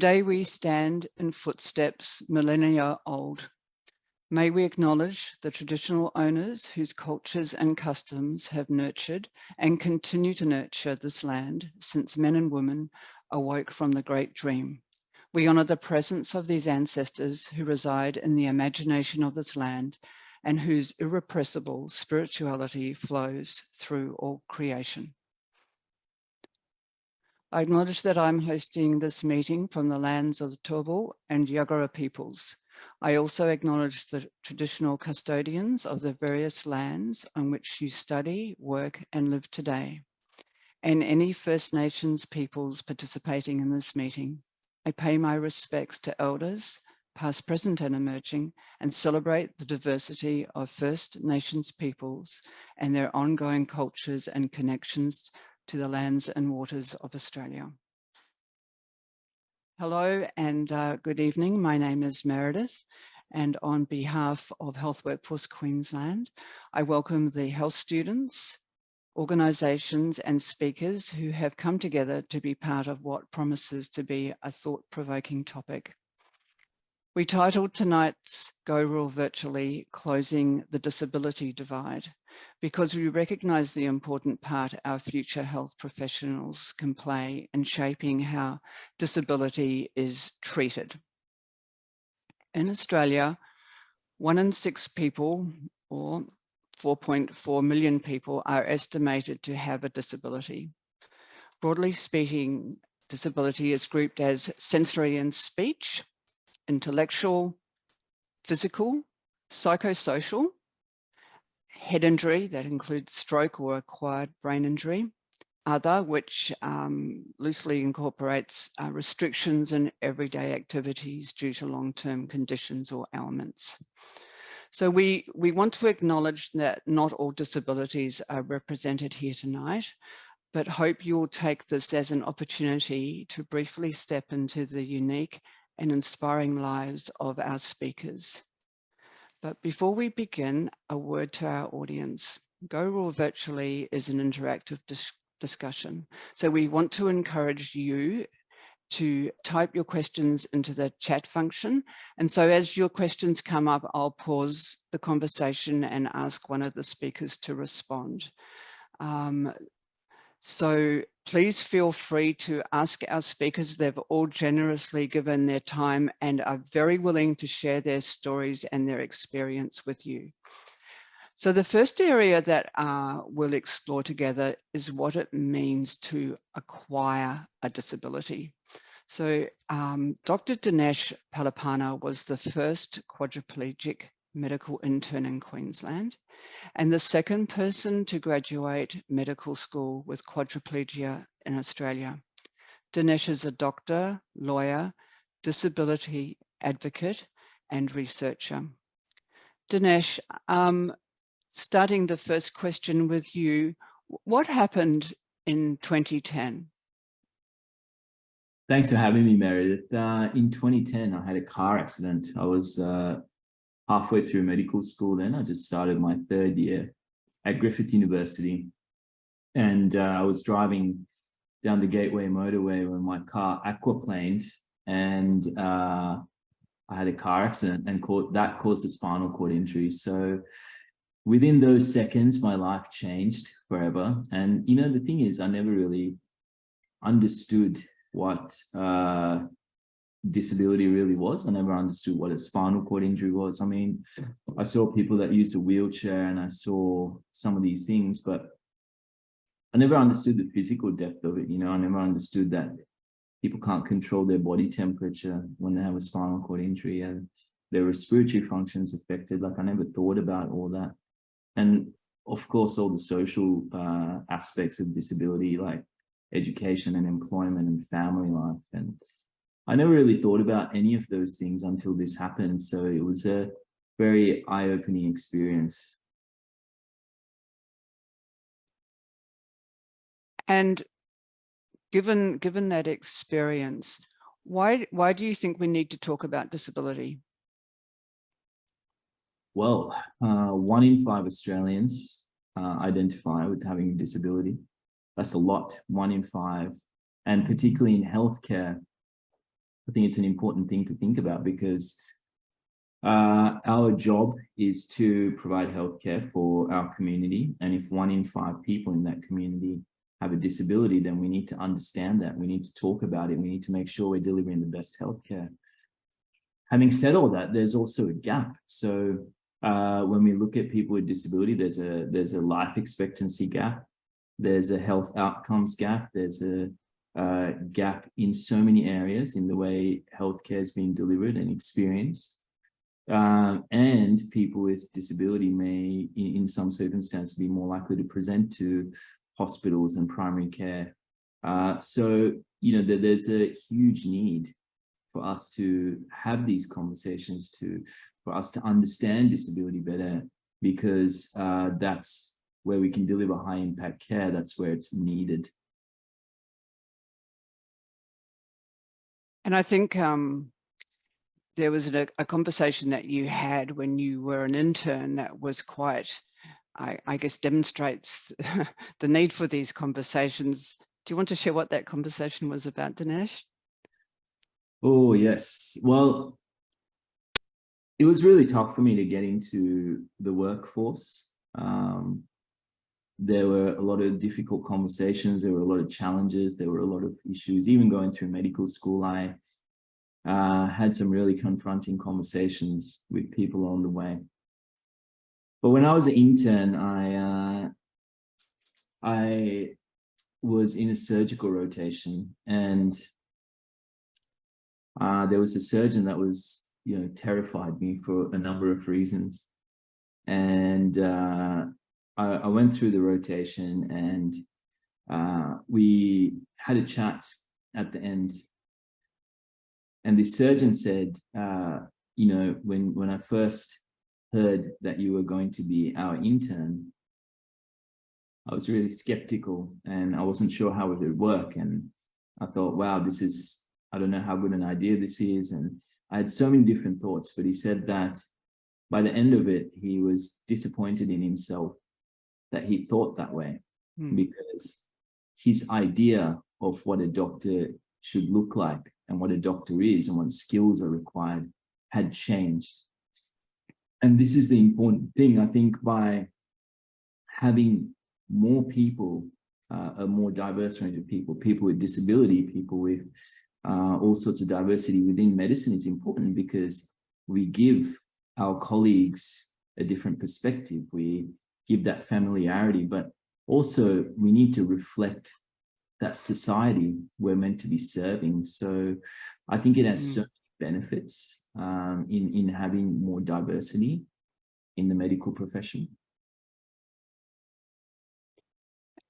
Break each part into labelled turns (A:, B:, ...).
A: Today we stand in footsteps millennia old. May we acknowledge the traditional owners whose cultures and customs have nurtured and continue to nurture this land since men and women awoke from the great dream. We honour the presence of these ancestors who reside in the imagination of this land and whose irrepressible spirituality flows through all creation. I acknowledge that I'm hosting this meeting from the lands of the Turrbal and Yagara peoples. I also acknowledge the traditional custodians of the various lands on which you study, work, and live today, and any First Nations peoples participating in this meeting. I pay my respects to elders, past, present, and emerging, and celebrate the diversity of First Nations peoples and their ongoing cultures and connections to the lands and waters of Australia. Hello and good evening. My name is Meredith, and on behalf of Health Workforce Queensland, I welcome the health students, organisations and speakers who have come together to be part of what promises to be a thought-provoking topic. We titled tonight's Go Rural Virtually, Closing the Disability Divide, because we recognise the important part our future health professionals can play in shaping how disability is treated. In Australia, 1 in 6 people, or 4.4 million people, are estimated to have a disability. Broadly speaking, disability is grouped as sensory and speech, intellectual, physical, psychosocial, head injury, that includes stroke or acquired brain injury, other, which loosely incorporates restrictions in everyday activities due to long-term conditions or ailments. So we want to acknowledge that not all disabilities are represented here tonight, but hope you'll take this as an opportunity to briefly step into the unique and inspiring lives of our speakers. But before we begin, a word to our audience. Go Rural Virtually is an interactive discussion. So we want to encourage you to type your questions into the chat function. And so as your questions come up, I'll pause the conversation and ask one of the speakers to respond. So please feel free to ask our speakers. They've all generously given their time and are very willing to share their stories and their experience with you. So the first area that we'll explore together is what it means to acquire a disability. So Dr. Dinesh Palipana was the first quadriplegic medical intern in Queensland, and the second person to graduate medical school with quadriplegia in Australia. Dinesh is a doctor, lawyer, disability advocate, and researcher. Dinesh, starting the first question with you, what happened in 2010?
B: Thanks for having me, Meredith. In 2010, I had a car accident. I was halfway through medical school then. I just started my 3rd year at Griffith University. And I was driving down the Gateway motorway when my car aquaplaned, and I had a car accident, and that caused a spinal cord injury. So within those seconds, my life changed forever. And you know, the thing is, I never really understood what disability really was. I never understood what a spinal cord injury was. I mean, I saw people that used a wheelchair and I saw some of these things, but I never understood the physical depth of it. You know, I never understood that people can't control their body temperature when they have a spinal cord injury and their respiratory functions affected. Like, I never thought about all that. And of course, all the social aspects of disability, like education and employment and family life. And I never really thought about any of those things until this happened. So it was a very eye-opening experience.
A: And given that experience, why do you think we need to talk about disability?
B: Well, 1 in 5 Australians identify with having a disability. That's a lot, 1 in 5. And particularly in healthcare, I think it's an important thing to think about, because our job is to provide healthcare for our community. And if 1 in 5 people in that community have a disability, then we need to understand that. We need to talk about it. We need to make sure we're delivering the best healthcare. Having said all that, there's also a gap. So when we look at people with disability, there's a life expectancy gap. There's a health outcomes gap. There's a gap in so many areas in the way healthcare is being delivered and experienced. And people with disability may, in some circumstances, be more likely to present to hospitals and primary care. So, you know, there's a huge need for us to have these conversations, for us to understand disability better, because that's where we can deliver high impact care. That's where it's needed.
A: And I think there was a conversation that you had when you were an intern that was quite, I guess, demonstrates the need for these conversations. Do you want to share what that conversation was about, Dinesh?
B: Oh, yes. Well, it was really tough for me to get into the workforce. There were a lot of difficult conversations. There were a lot of challenges. There were a lot of issues. Even going through medical school, I had some really confronting conversations with people along the way. But when I was an intern, I was in a surgical rotation, and there was a surgeon that was, you know, terrified me for a number of reasons. And I went through the rotation, and we had a chat at the end. And the surgeon said, you know, when I first heard that you were going to be our intern, I was really skeptical and I wasn't sure how it would work. And I thought, wow, I don't know how good an idea this is. And I had so many different thoughts, but he said that by the end of it, he was disappointed in himself that he thought that way, because his idea of what a doctor should look like and what a doctor is and what skills are required had changed. And this is the important thing, I think, by having more people, a more diverse range of people, people with disability, people with all sorts of diversity within medicine is important, because we give our colleagues a different perspective. We give that familiarity, but also we need to reflect that society we're meant to be serving. So I think it has so many benefits in having more diversity in the medical profession.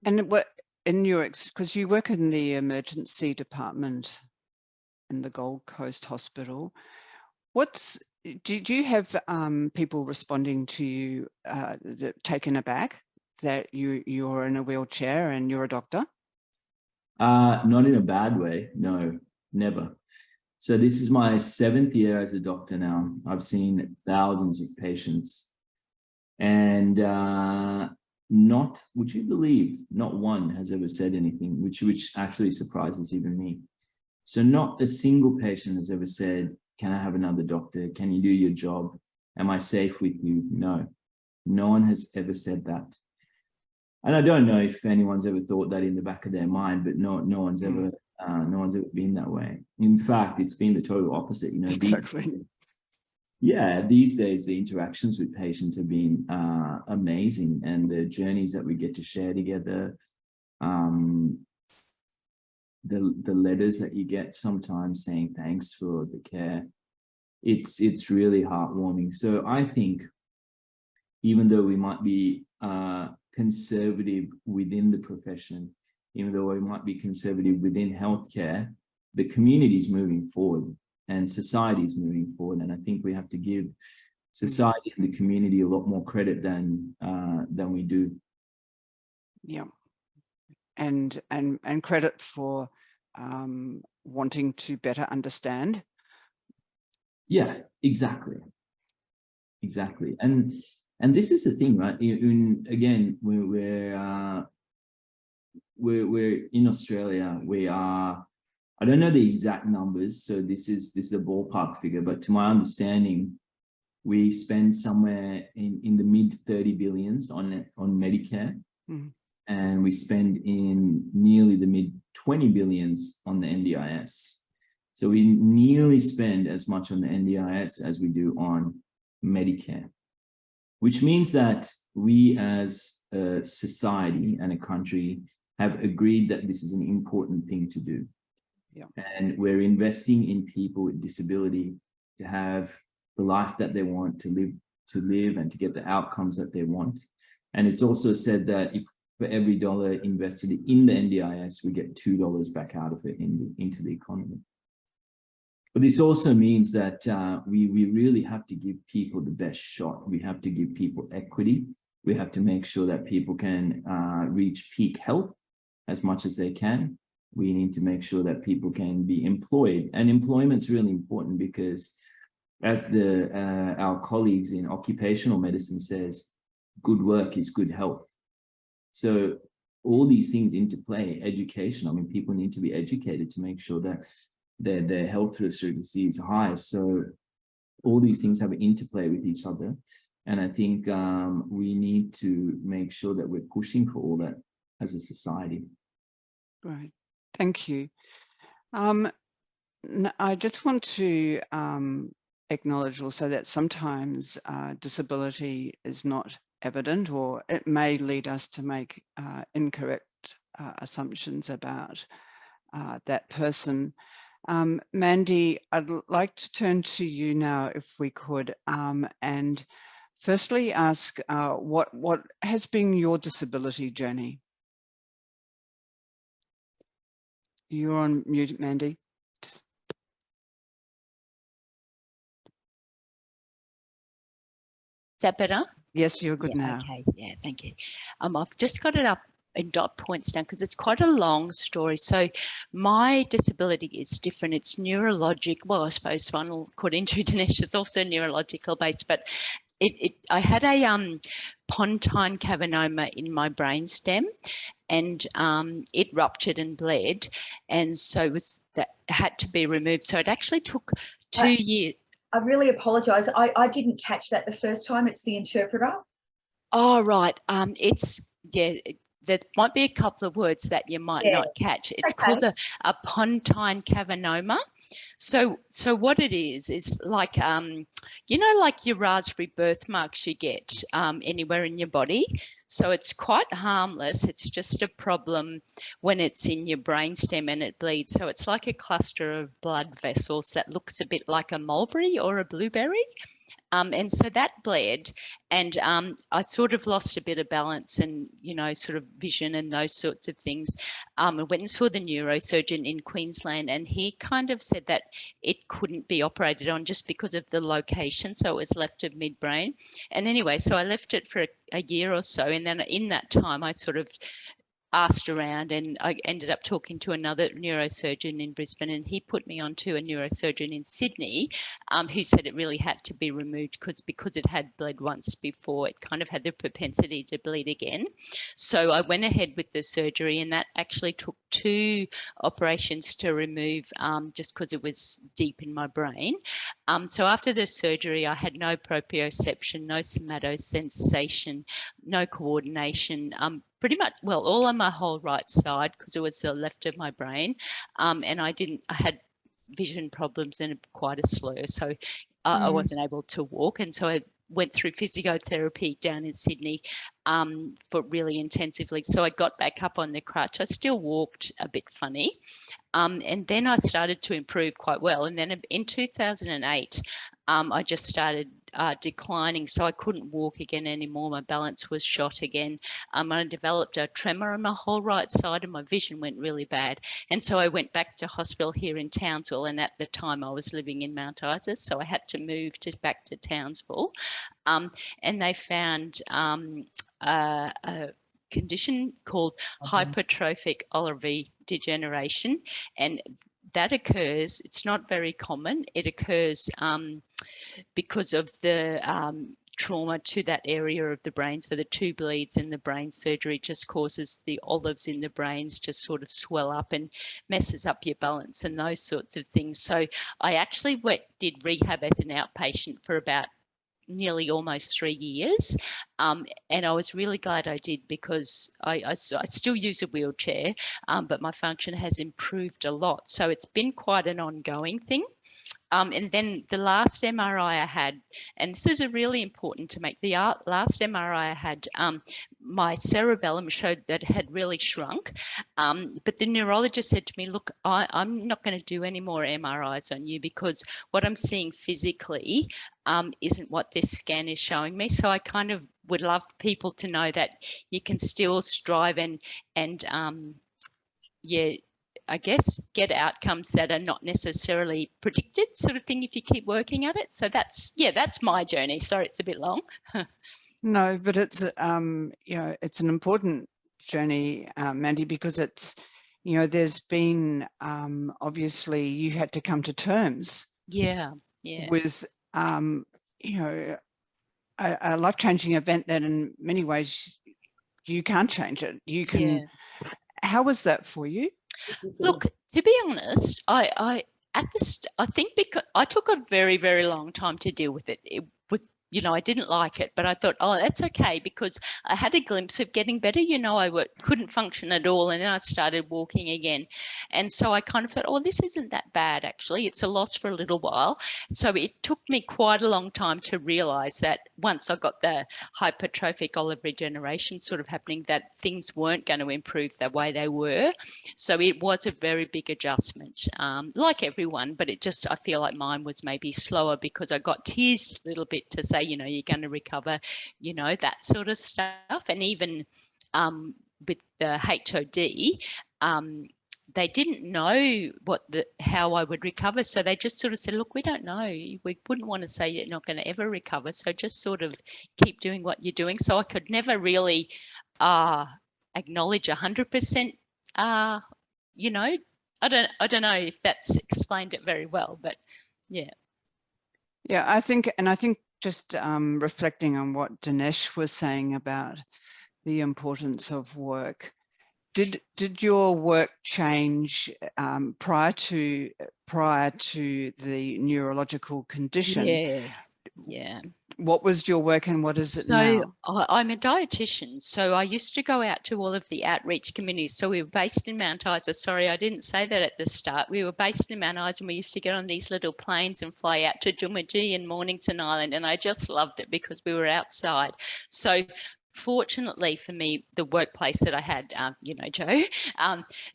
A: And what in your, because you work in the emergency department in the Gold Coast Hospital, do you have people responding to you taken aback that you're in a wheelchair and you're a doctor?
B: Not in a bad way, no, never. So this is my 7th year as a doctor now. I've seen thousands of patients, and not, would you believe, not one has ever said anything, which actually surprises even me. So not a single patient has ever said, can I have another doctor? Can you do your job? Am I safe with you? No, no one has ever said that. And I don't know if anyone's ever thought that in the back of their mind, but no one's ever been that way. In fact, it's been the total opposite. You know,
A: exactly.
B: These days the interactions with patients have been amazing, and the journeys that we get to share together, the letters that you get sometimes saying thanks for the care, it's really heartwarming. So I think even though we might be conservative within the profession, even though we might be conservative within healthcare, the community is moving forward and society is moving forward. And I think we have to give society and the community a lot more credit than we do.
A: Yeah, and credit for wanting to better understand. Yeah,
B: exactly. And this is the thing, right? Again, we're in Australia. We are I don't know the exact numbers, so this is a ballpark figure, but to my understanding, we spend somewhere in the mid 30 billions on Medicare, and we spend in nearly the mid 20 billions on the NDIS. So we nearly spend as much on the NDIS as we do on Medicare, which means that we as a society and a country have agreed that this is an important thing to do.
A: Yeah.
B: And we're investing in people with disability to have the life that they want, to live and to get the outcomes that they want. And it's also said that if for every dollar invested in the NDIS, we get $2 back out of it into the economy. But this also means that we really have to give people the best shot. We have to give people equity. We have to make sure that people can reach peak health as much as they can. We need to make sure that people can be employed. And employment's really important because, as our colleagues in occupational medicine says, good work is good health. So all these things interplay. Education, I mean, people need to be educated to make sure that their health literacy is high. So all these things have an interplay with each other. And I think we need to make sure that we're pushing for all that as a society.
A: Right. Thank you. I just want to acknowledge also that sometimes disability is not evident, or it may lead us to make incorrect assumptions about that person. Mandy, I'd like to turn to you now, if we could, and firstly ask what has been your disability journey? You're on mute, Mandy.
C: Is that better?
A: Yes, you're good now.
C: Okay, yeah, thank you. I've just got it up in dot points now because it's quite a long story. So my disability is different. It's neurologic. Well, I suppose spinal cord injury, Dinesh, is also neurological based, but I had a pontine cavernoma in my brainstem, and it ruptured and bled, and so that had to be removed. So it actually took 2 years.
D: I really apologise. I didn't catch that the first time. It's the interpreter.
C: Oh, right. There might be a couple of words that you might not catch. It's called a pontine cavernoma. So what it is like, you know, like your raspberry birthmarks you get anywhere in your body. So it's quite harmless. It's just a problem when it's in your brainstem and it bleeds. So it's like a cluster of blood vessels that looks a bit like a mulberry or a blueberry. And so that bled, and I sort of lost a bit of balance and, you know, sort of vision and those sorts of things. I went and saw the neurosurgeon in Queensland, and he kind of said that it couldn't be operated on just because of the location. So it was left of midbrain. And anyway, so I left it for a year or so. And then in that time, I sort of asked around, and I ended up talking to another neurosurgeon in Brisbane, and he put me onto a neurosurgeon in Sydney who said it really had to be removed because it had bled once before. It kind of had the propensity to bleed again. So I went ahead with the surgery, and that actually took 2 operations to remove just because it was deep in my brain. So after the surgery, I had no proprioception, no somatosensation, no coordination, pretty much, well, all on my whole right side because it was the left of my brain. And I had vision problems and quite a slur. So I wasn't able to walk. And so I went through physiotherapy down in Sydney for really intensively. So I got back up on the crutch. I still walked a bit funny. And then I started to improve quite well. And then in 2008, I just started declining, so I couldn't walk again anymore. My balance was shot again. I developed a tremor on my whole right side, and my vision went really bad. And so I went back to hospital here in Townsville, and at the time I was living in Mount Isa, so I had to move back to Townsville. And they found a condition called hypertrophic olivary degeneration, and that occurs, it's not very common, it occurs because of the trauma to that area of the brain. So the two bleeds in the brain surgery just causes the olives in the brains to sort of swell up and messes up your balance and those sorts of things. So I actually did rehab as an outpatient for about nearly almost 3 years. And I was really glad I did, because I still use a wheelchair, but my function has improved a lot. So it's been quite an ongoing thing. And then the last MRI I had, and this is a really important to make, the last MRI I had, my cerebellum showed that it had really shrunk. But the neurologist said to me, look, I'm not going to do any more MRIs on you, because what I'm seeing physically isn't what this scan is showing me. So I kind of would love people to know that you can still strive and yeah, I guess get outcomes that are not necessarily predicted, sort of thing, if you keep working at it. So that's my journey. Sorry, it's a bit long.
A: No, but it's it's an important journey, Mandy, because it's, there's been obviously you had to come to terms with a life-changing event that in many ways you can't change it. You can. How was that for you?
C: Look, to be honest, I think because I took a very, very long time to deal with it. It was, I didn't like it, but I thought, oh, that's okay, because I had a glimpse of getting better. I couldn't function at all, and then I started walking again. And so I kind of thought, oh, this isn't that bad, actually. It's a loss for a little while. So it took me quite a long time to realise that once I got the hypertrophic olive regeneration sort of happening, that things weren't going to improve the way they were. So it was a very big adjustment, like everyone, but I feel like mine was maybe slower, because I got teased a little bit to say, you're going to recover, that sort of stuff. And even with the HOD, they didn't know how I would recover. So they just sort of said, look, we don't know. We wouldn't want to say you're not going to ever recover. So just sort of keep doing what you're doing. So I could never really acknowledge 100%, I don't know if that's explained it very well, but yeah.
A: Yeah, I think just reflecting on what Dinesh was saying about the importance of work, did your work change prior to the neurological condition?
C: Yeah.
A: What was your work and what is it now?
C: So I'm a dietitian. So I used to go out to all of the outreach communities. So we were based in Mount Isa. Sorry, I didn't say that at the start. We were based in Mount Isa, and we used to get on these little planes and fly out to Jumaji and Mornington Island. And I just loved it because we were outside. So fortunately for me, the workplace that I had, Joe,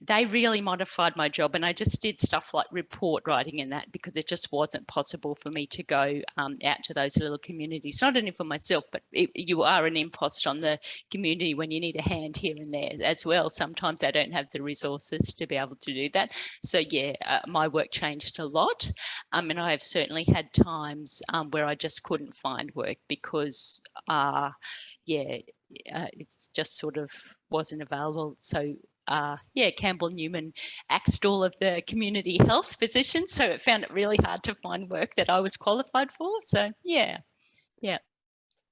C: they really modified my job, and I just did stuff like report writing and that, because it just wasn't possible for me to go out to those little communities. Not only for myself, but you are an impost on the community when you need a hand here and there as well. Sometimes I don't have the resources to be able to do that. So my work changed a lot, and I have certainly had times where I just couldn't find work because it just sort of wasn't available. So Campbell Newman axed all of the community health positions, so it found it really hard to find work that I was qualified for. So yeah.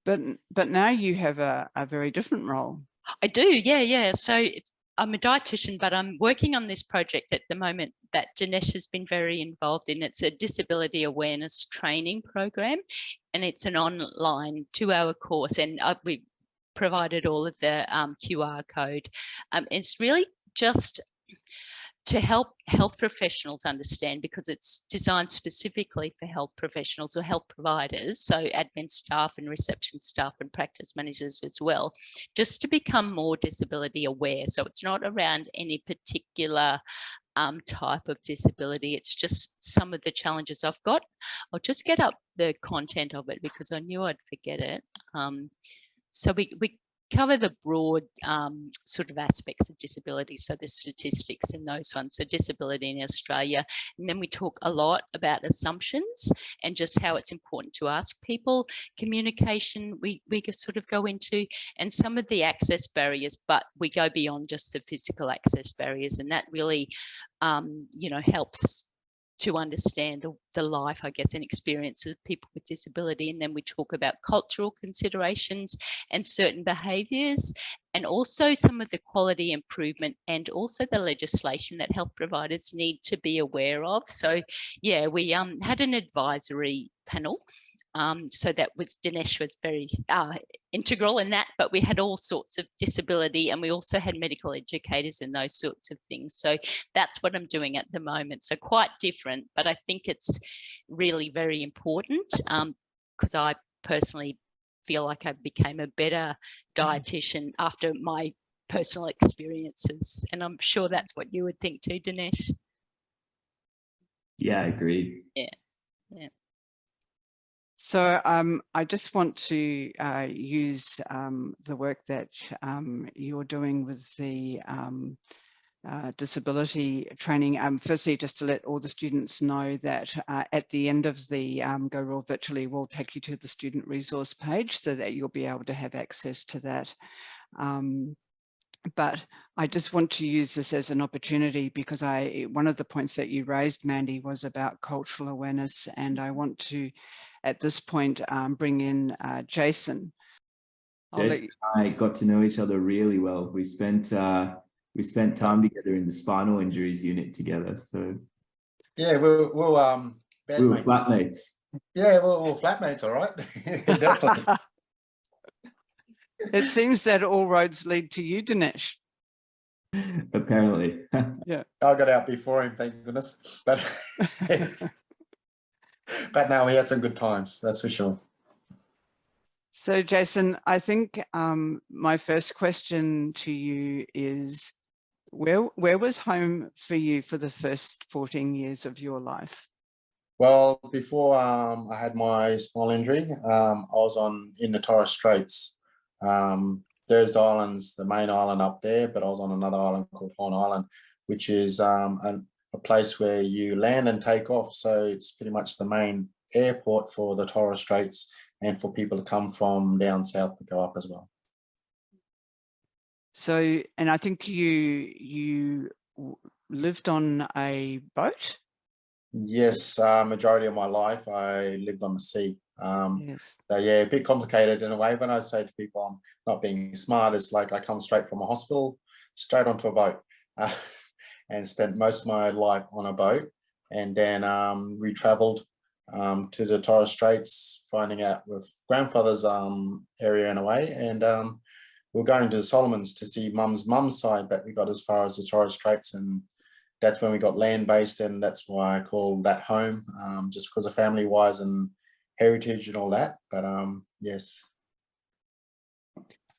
A: But now you have a very different role.
C: I do, yeah. So I'm a dietitian, but I'm working on this project at the moment that Dinesh has been very involved in. It's a disability awareness training program, and it's an online 2-hour course, and we provided all of the QR code. It's really just to help health professionals understand, because it's designed specifically for health professionals or health providers, so admin staff and reception staff and practice managers as well, just to become more disability aware. So it's not around any particular type of disability. It's just some of the challenges I've got. I'll just get up the content of it because I knew I'd forget it. So we cover the broad sort of aspects of disability, so the statistics and those ones, so disability in Australia. And then we talk a lot about assumptions and just how it's important to ask people. Communication, we sort of go into, and some of the access barriers, but we go beyond just the physical access barriers, and that really helps to understand the life, I guess, and experiences of people with disability. And then we talk about cultural considerations and certain behaviours, and also some of the quality improvement and also the legislation that health providers need to be aware of. So yeah, we had an advisory panel. So that was, Dinesh was very integral in that, but we had all sorts of disability, and we also had medical educators and those sorts of things. So that's what I'm doing at the moment. So quite different, but I think it's really very important, because I personally feel like I became a better dietitian after my personal experiences. And I'm sure that's what you would think too, Dinesh.
B: Yeah, I agree.
C: Yeah. Yeah.
A: So I just want to use the work that you're doing with the disability training. Firstly, just to let all the students know that at the end of the Go Raw Virtually, we'll take you to the student resource page so that you'll be able to have access to that. But I just want to use this as an opportunity because one of the points that you raised, Mandy, was about cultural awareness, and I want to, at this point, bring in Jason.
B: Jason and I got to know each other really well. We spent time together in the spinal injuries unit together. So
E: yeah, we were
B: flatmates.
E: Yeah, we're flatmates, all right. Definitely.
A: It seems that all roads lead to you, Dinesh.
B: Apparently.
A: Yeah.
E: I got out before him, thank goodness. But but now we had some good times, that's for sure.
A: So, Jason, I think my first question to you is, where was home for you for the first 14 years of your life?
E: Well, before I had my spinal injury, I was in the Torres Straits. Thursday Island's the main island up there, but I was on another island called Horn Island, which is a place where you land and take off. So it's pretty much the main airport for the Torres Straits and for people to come from down south to go up as well.
A: So, and I think you lived on a boat?
E: Yes, majority of my life I lived on the sea.
A: Yes.
E: So yeah, a bit complicated in a way. When I say to people I'm not being smart, it's like I come straight from a hospital, straight onto a boat, and spent most of my life on a boat. And then we travelled to the Torres Straits, finding out with grandfather's area in a way. And we were going to the Solomons to see mum's side, but we got as far as the Torres Straits, and that's when we got land-based, and that's why I call that home, just because of family-wise and heritage and all that. But yes.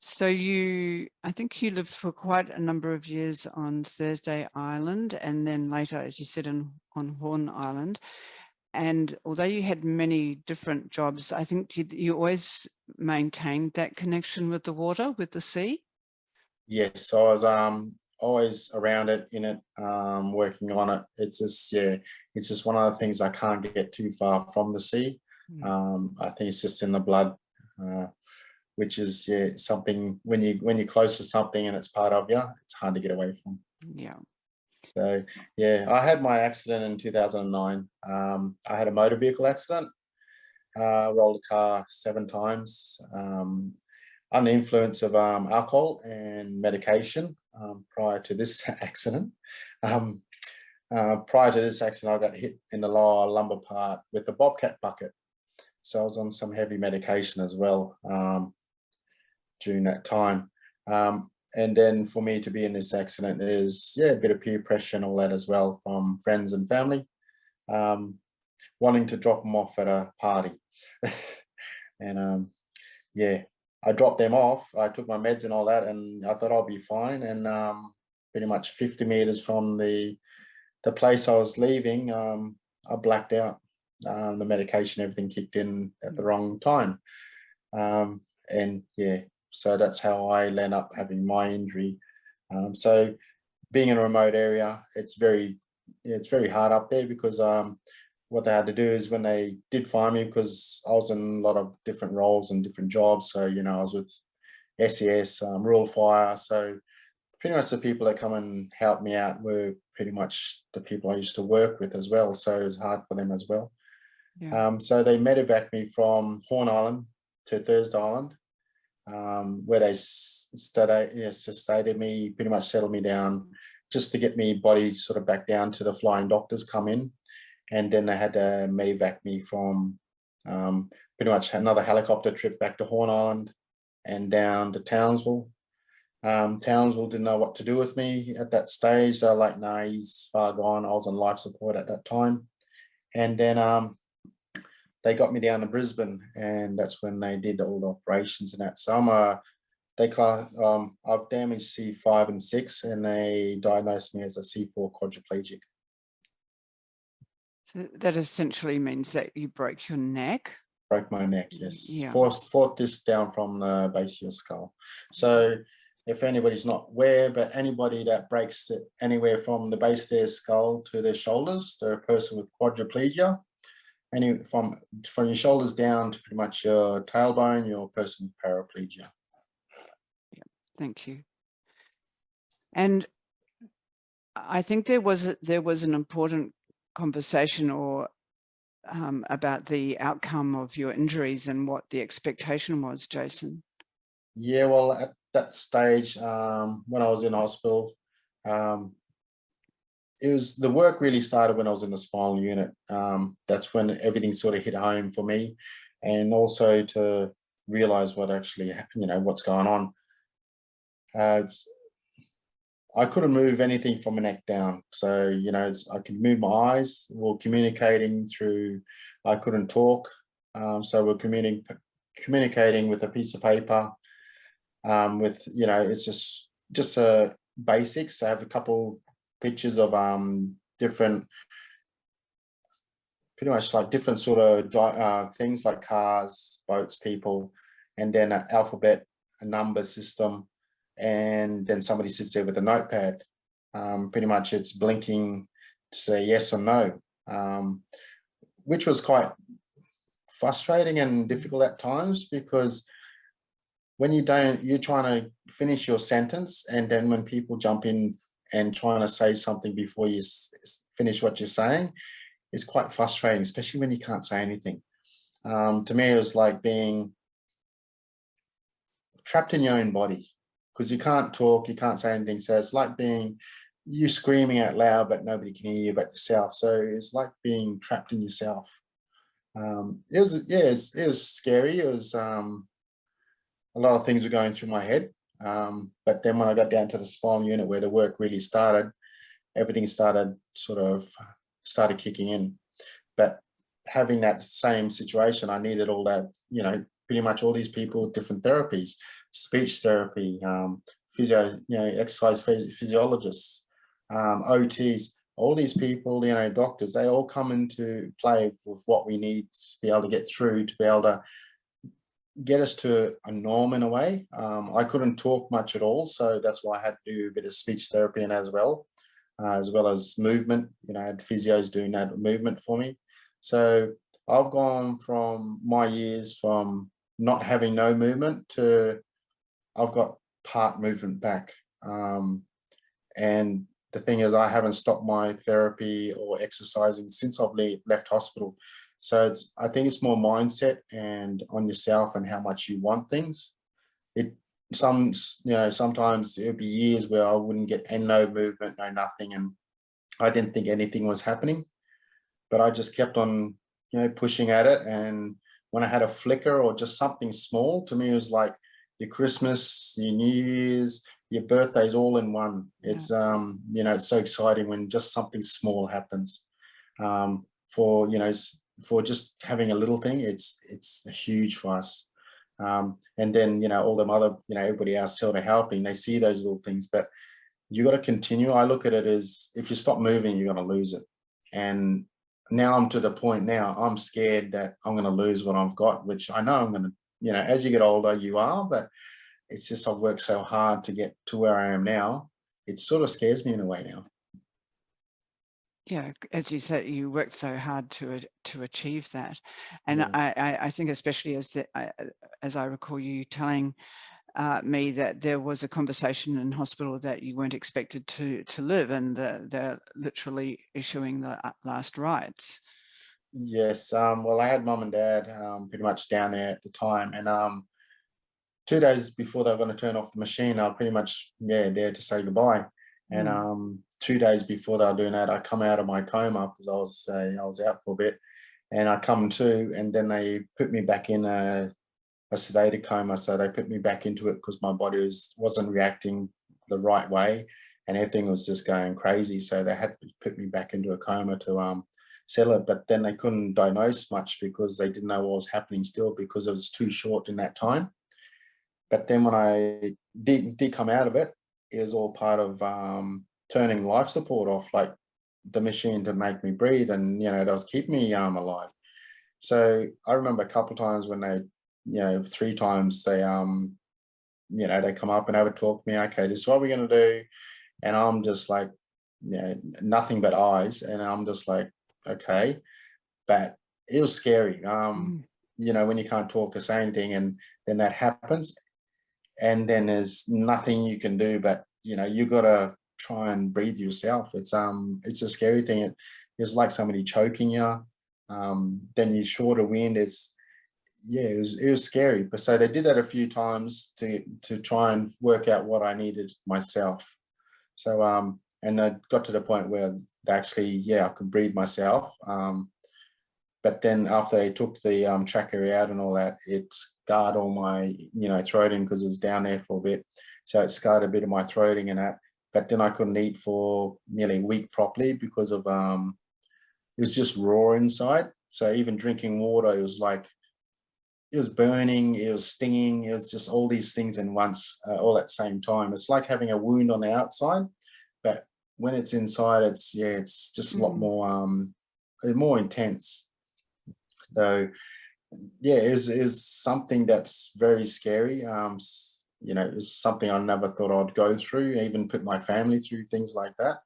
A: So I think you lived for quite a number of years on Thursday Island, and then later, as you said, on Horn Island. And although you had many different jobs, I think you always maintained that connection with the water, with the sea.
E: Yes, I was always around it, in it, working on it. It's just, yeah, it's just one of the things I can't get too far from the sea. I think it's just in the blood, which is, yeah, something when you're close to something and it's part of you, it's hard to get away from.
A: Yeah.
E: So yeah, I had my accident in 2009. I had a motor vehicle accident, rolled a car 7 times, under the influence of alcohol and medication prior to this accident. Prior to this accident, I got hit in the lower lumbar part with a bobcat bucket. So I was on some heavy medication as well during that time. And then for me to be in this accident is, yeah, a bit of peer pressure and all that as well from friends and family, wanting to drop them off at a party. And yeah, I dropped them off. I took my meds and all that, and I thought I'll be fine. And pretty much 50 meters from the place I was leaving, I blacked out. The medication, everything kicked in at the wrong time. And yeah, so that's how I end up having my injury. So being in a remote area, it's very hard up there, because what they had to do is, when they did find me, because I was in a lot of different roles and different jobs. So, you know, I was with SES, Rural Fire. So pretty much the people that come and help me out were pretty much the people I used to work with as well. So it was hard for them as well.
A: Yeah.
E: So they medevac me from Horn Island to Thursday Island, where they sedated me, pretty much settled me down just to get me body sort of back down to the flying doctors come in. And then they had to medevac me from pretty much another helicopter trip back to Horn Island and down to Townsville. Townsville didn't know what to do with me at that stage. They're like, no, he's far gone. I was on life support at that time. And then they got me down to Brisbane, and that's when they did all the operations and that. So I've damaged C5 and 6, and they diagnosed me as a C4 quadriplegic.
A: So that essentially means that you broke your neck.
E: Broke my neck, yes.
A: Yeah.
E: Fourth disc down from the base of your skull. So if anybody's not aware, but anybody that breaks it anywhere from the base of their skull to their shoulders, they're a person with quadriplegia. And from your shoulders down to pretty much your tailbone, you're a person with paraplegia.
A: Yeah, thank you. And I think there was an important conversation or about the outcome of your injuries and what the expectation was, Jason.
E: Yeah, well, at that stage, when I was in hospital, the work really started when I was in the spinal unit. That's when everything sort of hit home for me, and also to realize what actually, what's going on. I couldn't move anything from my neck down. So, I could move my eyes. We're communicating through, I couldn't talk. So we're communicating with a piece of paper with, it's just basics. I have a couple pictures of different, pretty much like different sort of things like cars, boats, people, and then an alphabet, a number system. And then somebody sits there with a notepad. Pretty much it's blinking to say yes or no, which was quite frustrating and difficult at times, because when you're trying to finish your sentence, and then when people jump in and trying to say something before you finish what you're saying, it's quite frustrating, especially when you can't say anything. To me, it was like being trapped in your own body, because you can't talk, you can't say anything. So it's like being, you screaming out loud, but nobody can hear you but yourself. So it's like being trapped in yourself. It was scary. It was a lot of things were going through my head. But then when I got down to the spinal unit where the work really started, everything started kicking in. But having that same situation, I needed all that, pretty much all these people with different therapies, speech therapy, physio, exercise physiologists, OTs, all these people, doctors, they all come into play with what we need to be able to get through, to be able to get us to a norm in a way. I couldn't talk much at all, so that's why I had to do a bit of speech therapy and as well as movement. I had physios doing that movement for me. So I've gone from my years from not having no movement to I've got part movement back. And the thing is, I haven't stopped my therapy or exercising since I've left hospital. So I think it's more mindset and on yourself and how much you want things. Sometimes it would be years where I wouldn't get no movement, no nothing, and I didn't think anything was happening, but I just kept on, pushing at it. And when I had a flicker or just something small, to me it was like your Christmas, your New Year's, your birthdays all in one. It's it's so exciting when just something small happens. For just having a little thing, it's huge for us. And then all them other, everybody else sort of helping, they see those little things, but you got to continue. I look at it as, if you stop moving, you're going to lose it. And now I'm to the point now, I'm scared that I'm going to lose what I've got, which I know I'm going to, as you get older, you are, but it's just, I've worked so hard to get to where I am now. It sort of scares me in a way now.
A: Yeah, as you said, you worked so hard to achieve that, and
E: Yeah.
A: I think especially as I recall you telling me that there was a conversation in hospital that you weren't expected to live, and they're literally issuing the last rites.
E: Yes. Well, I had mum and dad pretty much down there at the time, and 2 days before they were going to turn off the machine, I was pretty much there to say goodbye. And 2 days before they were doing that, I come out of my coma because I was out for a bit, and I come to, and then they put me back in a sedated coma. So they put me back into it because my body wasn't reacting the right way, and everything was just going crazy. So they had to put me back into a coma to settle it. But then they couldn't diagnose much because they didn't know what was happening still, because it was too short in that time. But then when I did come out of it, it was all part of turning life support off, like the machine to make me breathe, and that was keeping me alive. So I remember a couple of times when they, 3 times they they come up and have a talk to me. Okay, this is what we're going to do, and I'm just like, nothing but eyes, and I'm just like, okay. But it was scary, when you can't talk or say anything, and then that happens. And then there's nothing you can do, but you gotta try and breathe yourself. It's a scary thing. It's like somebody choking you. Then you're short of wind. It was scary. But so they did that a few times to try and work out what I needed myself. So and I got to the point where actually I could breathe myself. But then after they took the tracheotomy out and all that, it scarred all my, throating, because it was down there for a bit. So it scarred a bit of my throating and that. But then I couldn't eat for nearly a week properly because of, it was just raw inside. So even drinking water, it was like, it was burning, it was stinging, it was just all these things in once, all at the same time. It's like having a wound on the outside, but when it's inside, it's just a lot more intense. So it was something that's very scary. It was something I never thought I'd go through, even put my family through things like that.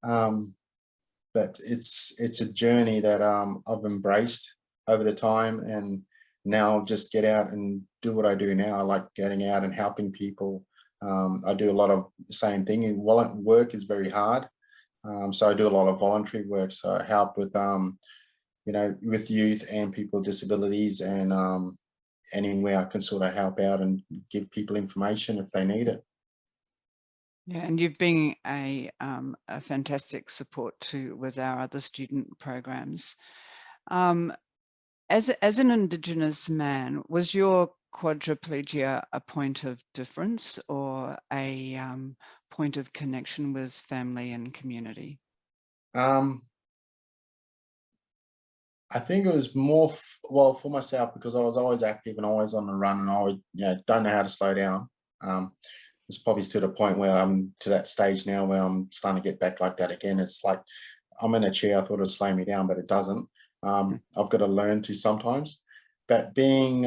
E: But it's a journey that I've embraced over the time, and now I'll just get out and do what I do now. I like getting out and helping people. I do a lot of the same thing. Work is very hard, so I do a lot of voluntary work. So I help with with youth and people with disabilities, and anywhere I can sort of help out and give people information if they need it.
A: Yeah, and you've been a fantastic support with our other student programs. As an Indigenous man, was your quadriplegia a point of difference or a point of connection with family and community?
E: I think it was more, for myself, because I was always active and always on the run, and I always, don't know how to slow down. It's probably to the point where I'm to that stage now where I'm starting to get back like that again. It's like I'm in a chair, I thought it would slow me down, but it doesn't. I've got to learn to sometimes. But being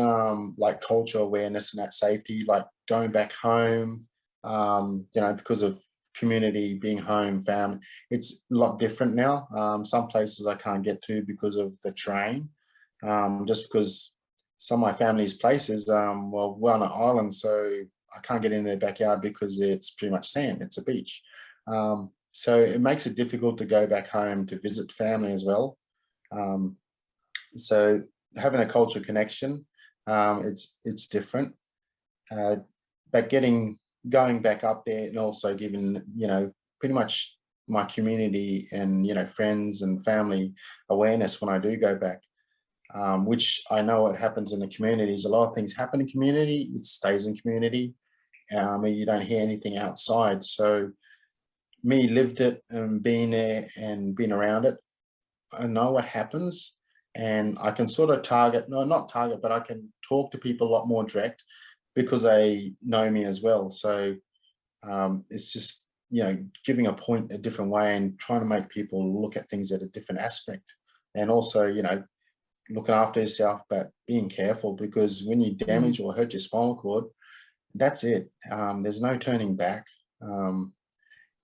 E: like culture awareness and that safety, like going back home, because of community, being home, family, it's a lot different now. Some places I can't get to because of the train, just because some of my family's places, we're on an island, so I can't get in their backyard because it's pretty much sand, it's a beach. So it makes it difficult to go back home to visit family as well. So having a cultural connection, it's different. But going back up there and also giving, pretty much my community and, friends and family awareness when I do go back, which I know what happens in the communities. A lot of things happen in community, it stays in community. You don't hear anything outside. So me lived it and being there and being around it, I know what happens, and I can sort of not target, but I can talk to people a lot more direct because they know me as well. So it's just, giving a point a different way and trying to make people look at things at a different aspect, and also, looking after yourself, but being careful, because when you damage or hurt your spinal cord, that's it. There's no turning back.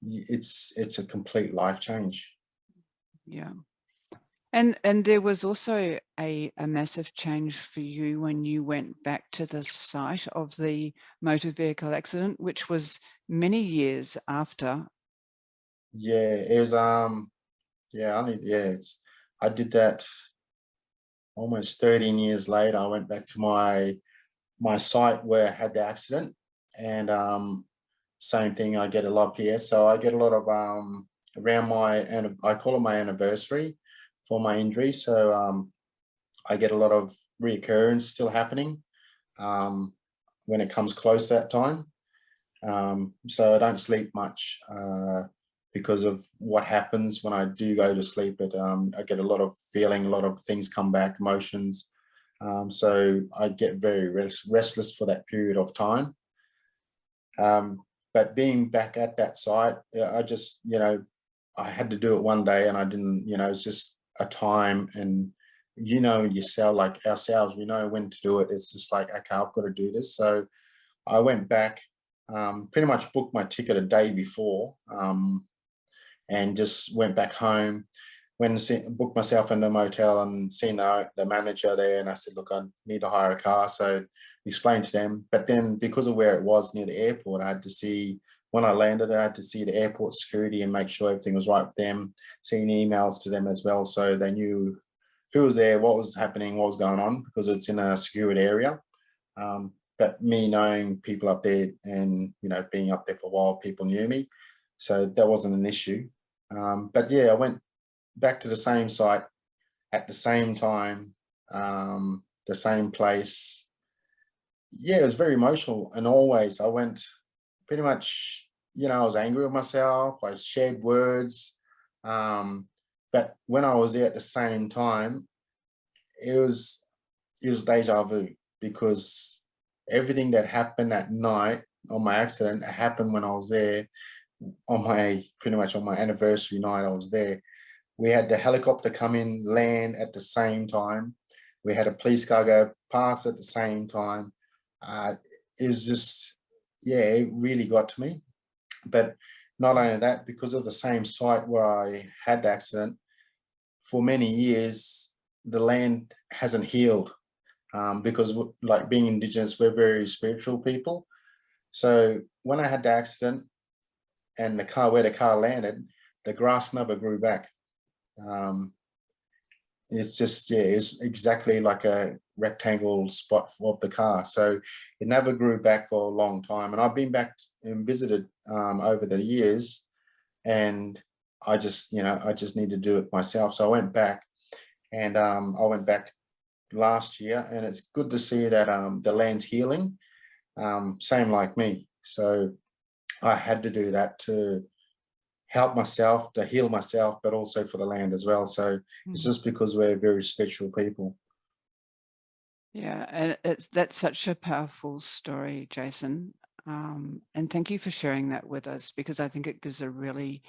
E: It's a complete life change.
A: Yeah. And there was also a massive change for you when you went back to the site of the motor vehicle accident, which was many years after.
E: Yeah, it was I did that almost 13 years later. I went back to my site where I had the accident, and same thing, I get a lot of PS. So I get a lot of around my, and I call it my anniversary for my injury. So I get a lot of reoccurrence still happening when it comes close that time. So I don't sleep much because of what happens when I do go to sleep. I get a lot of feeling, a lot of things come back, emotions. So I get very restless for that period of time. But being back at that site, I just, I had to do it one day, and I didn't, it's just a time, and yourself, like ourselves, we know when to do it. It's just like, okay, I've got to do this. So I went back, pretty much booked my ticket a day before, and just went back home. Booked myself in the motel and seen the manager there, and I said, look, I need to hire a car. So explained to them, but then because of where it was near the airport, I had to see, when I landed, I had to see the airport security and make sure everything was right with them, seen emails to them as well, so they knew who was there, what was happening, what was going on, because it's in a secured area. But me knowing people up there, and being up there for a while, people knew me, so that wasn't an issue. But yeah, I went back to the same site at the same time, the same place. Yeah, it was very emotional, and always I went pretty much, I was angry with myself, I shared words, but when I was there at the same time, it was deja vu, because everything that happened that night on my accident happened when I was there on pretty much on my anniversary night. I was there. We had the helicopter come in, land at the same time. We had a police car go past at the same time. It was just, yeah, it really got to me. But not only that, because of the same site where I had the accident, for many years, the land hasn't healed, because like being Indigenous, we're very spiritual people. So when I had the accident and where the car landed, the grass never grew back. It's just, yeah, it's exactly like a rectangle spot of the car. So it never grew back for a long time. And I've been back and visited over the years, and I just need to do it myself. So I went back, and I went back last year, and it's good to see that the land's healing, same like me. So I had to do that to help myself, to heal myself, but also for the land as well. So it's just because we're very spiritual people.
A: Yeah, and that's such a powerful story, Jason. And thank you for sharing that with us, because I think it gives a really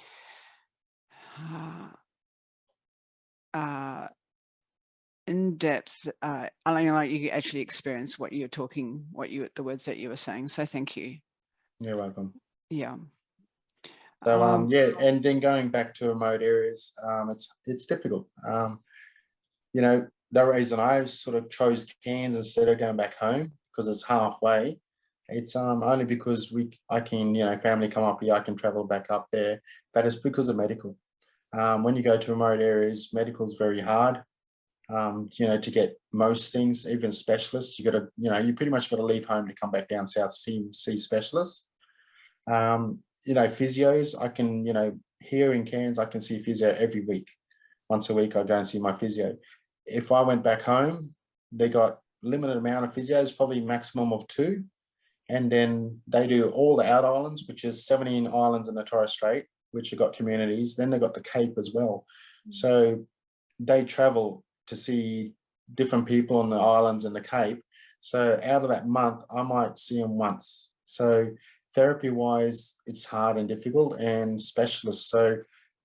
A: in-depth, like you actually experience what you're talking, the words that you were saying. So thank you.
E: You're welcome.
A: Yeah.
E: So yeah, and then going back to remote areas, it's difficult. The reason I sort of chose Cairns instead of going back home, because it's halfway. It's only because I can, family come up here, I can travel back up there, but it's because of medical. When you go to remote areas, medical is very hard. To get most things, even specialists, you got to, you pretty much got to leave home to come back down south to see specialists. Physios, I can, here in Cairns, I can see physio every week. Once a week, I go and see my physio. If I went back home, they got limited amount of physios, probably maximum of 2. And then they do all the out islands, which is 17 islands in the Torres Strait, which have got communities. Then they got the Cape as well. So they travel to see different people on the islands in the Cape. So out of that month, I might see them once. So therapy wise, it's hard and difficult, and specialists. So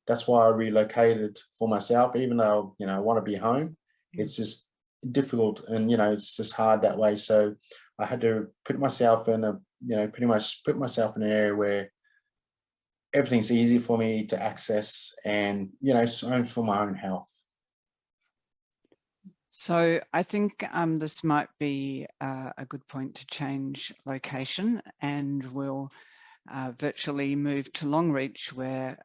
E: that's why I relocated for myself, even though, I want to be home. It's just difficult, and, it's just hard that way. So I had to put myself in pretty much put myself in an area where everything's easy for me to access, and, for my own health.
A: So I think this might be a good point to change location, and we'll virtually move to Longreach, where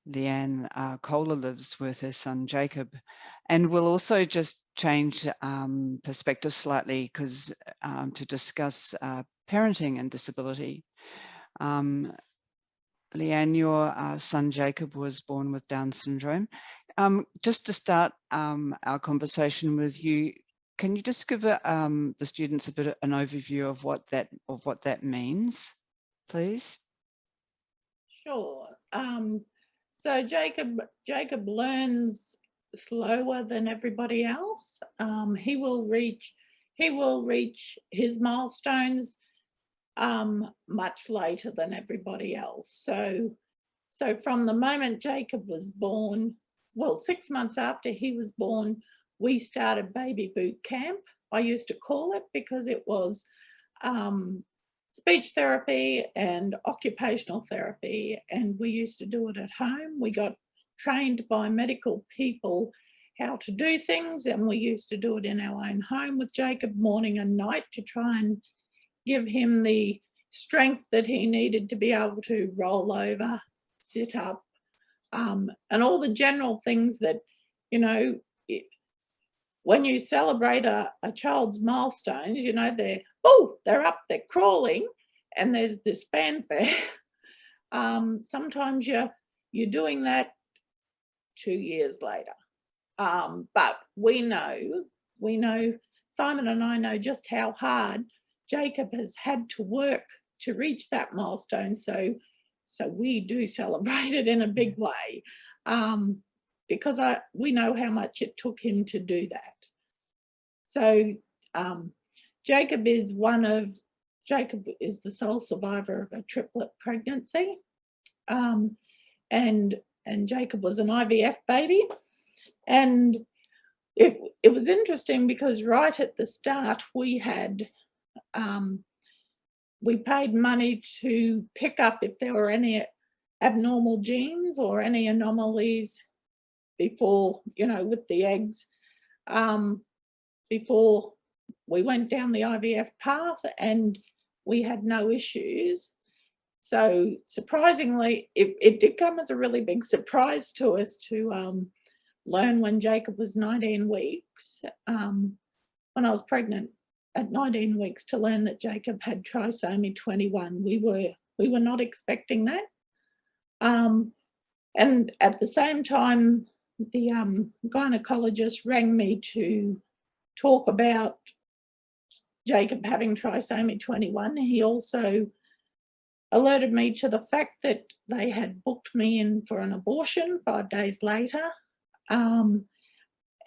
A: Leanne Kohler lives with her son Jacob. And we'll also just change perspective slightly, because to discuss parenting and disability. Leanne, your son Jacob was born with Down syndrome. Just to start our conversation with you, can you just give the students a bit of an overview of what that means, please?
F: Sure. So Jacob learns slower than everybody else. He will reach his milestones much later than everybody else. So from the moment Jacob was born, well, 6 months after he was born, we started baby boot camp. I used to call it, because it was speech therapy and occupational therapy, and we used to do it at home. We got trained by medical people how to do things, and we used to do it in our own home with Jacob morning and night to try and give him the strength that he needed to be able to roll over, sit up, and all the general things that, you know, when you celebrate a child's milestones, you know, they're up, they're crawling, and there's this fanfare. Sometimes you're doing that 2 years later. But we know, Simon and I know just how hard Jacob has had to work to reach that milestone. So we do celebrate it in a big way, because we know how much it took him to do that. So Jacob is the sole survivor of a triplet pregnancy, and Jacob was an IVF baby. And it was interesting, because right at the start we paid money to pick up if there were any abnormal genes or any anomalies before, you know, with the eggs, before we went down the IVF path, and we had no issues. So surprisingly, it did come as a really big surprise to us to learn when Jacob was 19 weeks, when I was pregnant at 19 weeks, to learn that Jacob had trisomy 21. We were not expecting that. And at the same time, the gynecologist rang me to talk about Jacob having trisomy 21. He also alerted me to the fact that they had booked me in for an abortion 5 days later. And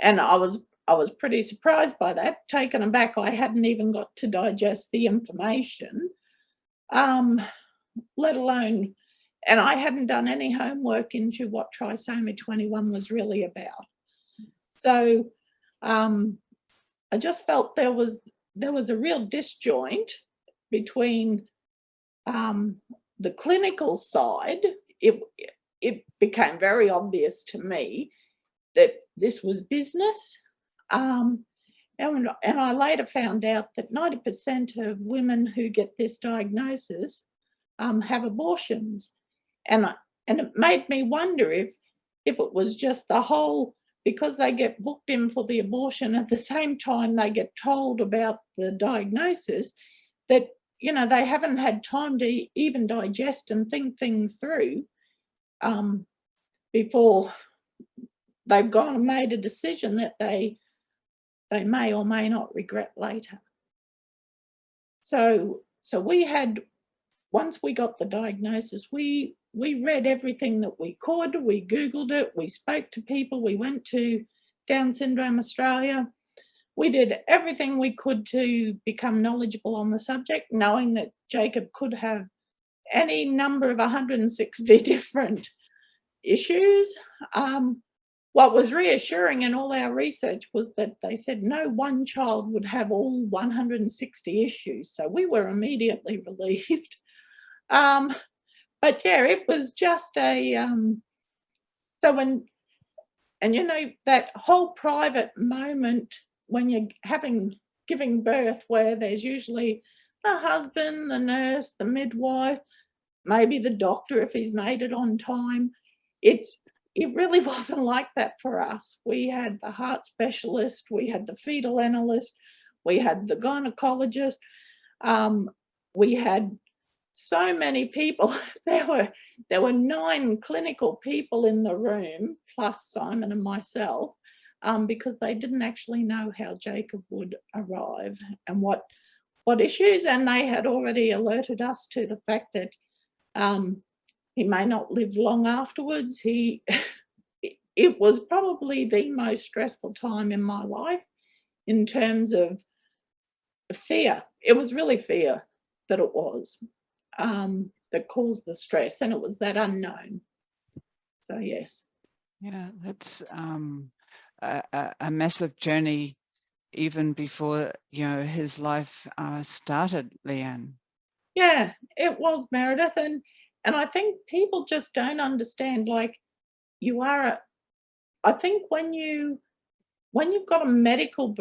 F: I was pretty surprised by that, taken aback. I hadn't even got to digest the information, let alone, and I hadn't done any homework into what trisomy 21 was really about. So I just felt there was a real disjoint between the clinical side. It became very obvious to me that this was business. And I later found out that 90% of women who get this diagnosis have abortions. And it made me wonder if it was just the whole, because they get booked in for the abortion, at the same time they get told about the diagnosis, that, you know, they haven't had time to even digest and think things through before they've gone and made a decision that they may or may not regret later. So we had, once we got the diagnosis, we read everything that we could. We Googled it, we spoke to people, we went to Down Syndrome Australia. We did everything we could to become knowledgeable on the subject, knowing that Jacob could have any number of 160 different issues. What was reassuring in all our research was that they said no one child would have all 160 issues. So we were immediately relieved. But yeah, it was just a, so when And you know, that whole private moment when you're giving birth, where there's usually the husband, the nurse, the midwife, maybe the doctor if he's made it on time. It really wasn't like that for us. We had the heart specialist, we had the fetal analyst, we had the gynecologist, we had so many people. There were 9 clinical people in the room, plus Simon and myself, because they didn't actually know how Jacob would arrive and what issues, and they had already alerted us to the fact that he may not live long afterwards. It was probably the most stressful time in my life in terms of fear. It was really fear that it was that caused the stress, and it was that unknown. So yes.
A: Yeah, that's a massive journey even before, you know, his life started, Leanne.
F: Yeah, it was, Meredith, and I think people just don't understand. Like, I think when you've got a medical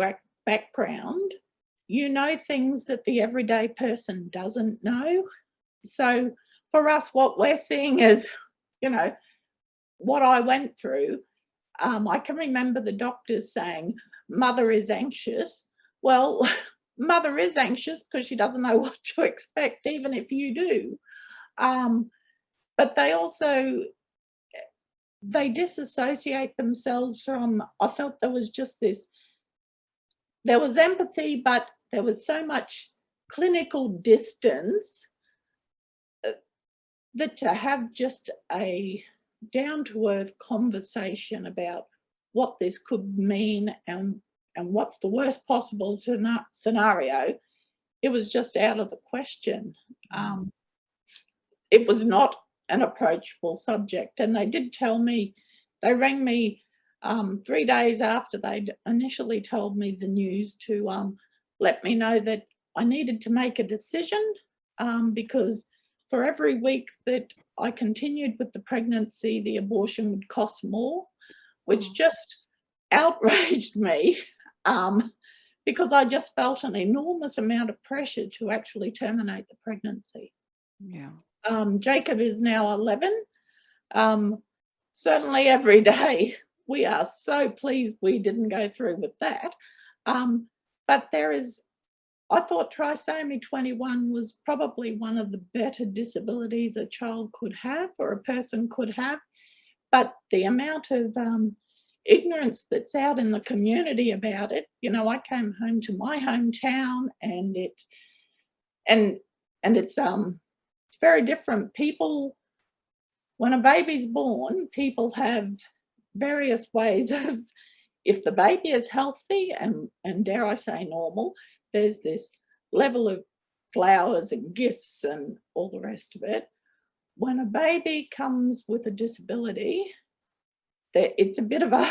F: background, you know things that the everyday person doesn't know. So for us, what we're seeing is, you know, what I went through. I can remember the doctors saying, mother is anxious. Well, mother is anxious because she doesn't know what to expect, even if you do. But they disassociate themselves from, I felt there was just this, there was empathy, but there was so much clinical distance that to have just a down-to-earth conversation about what this could mean and what's the worst possible scenario, it was just out of the question. It was not an approachable subject, and they did tell me, they rang me 3 days after they'd initially told me the news to let me know that I needed to make a decision, because for every week that I continued with the pregnancy, the abortion would cost more, which just outraged me, because I just felt an enormous amount of pressure to actually terminate the pregnancy.
A: Yeah.
F: Jacob is now 11. Certainly every day we are so pleased we didn't go through with that. But I thought trisomy 21 was probably one of the better disabilities a child could have or a person could have. But the amount of ignorance that's out in the community about it, you know, I came home to my hometown and it's very different. People, when a baby's born, people have various ways of, if the baby is healthy and dare I say normal, there's this level of flowers and gifts and all the rest of it. When a baby comes with a disability, it's a bit of a,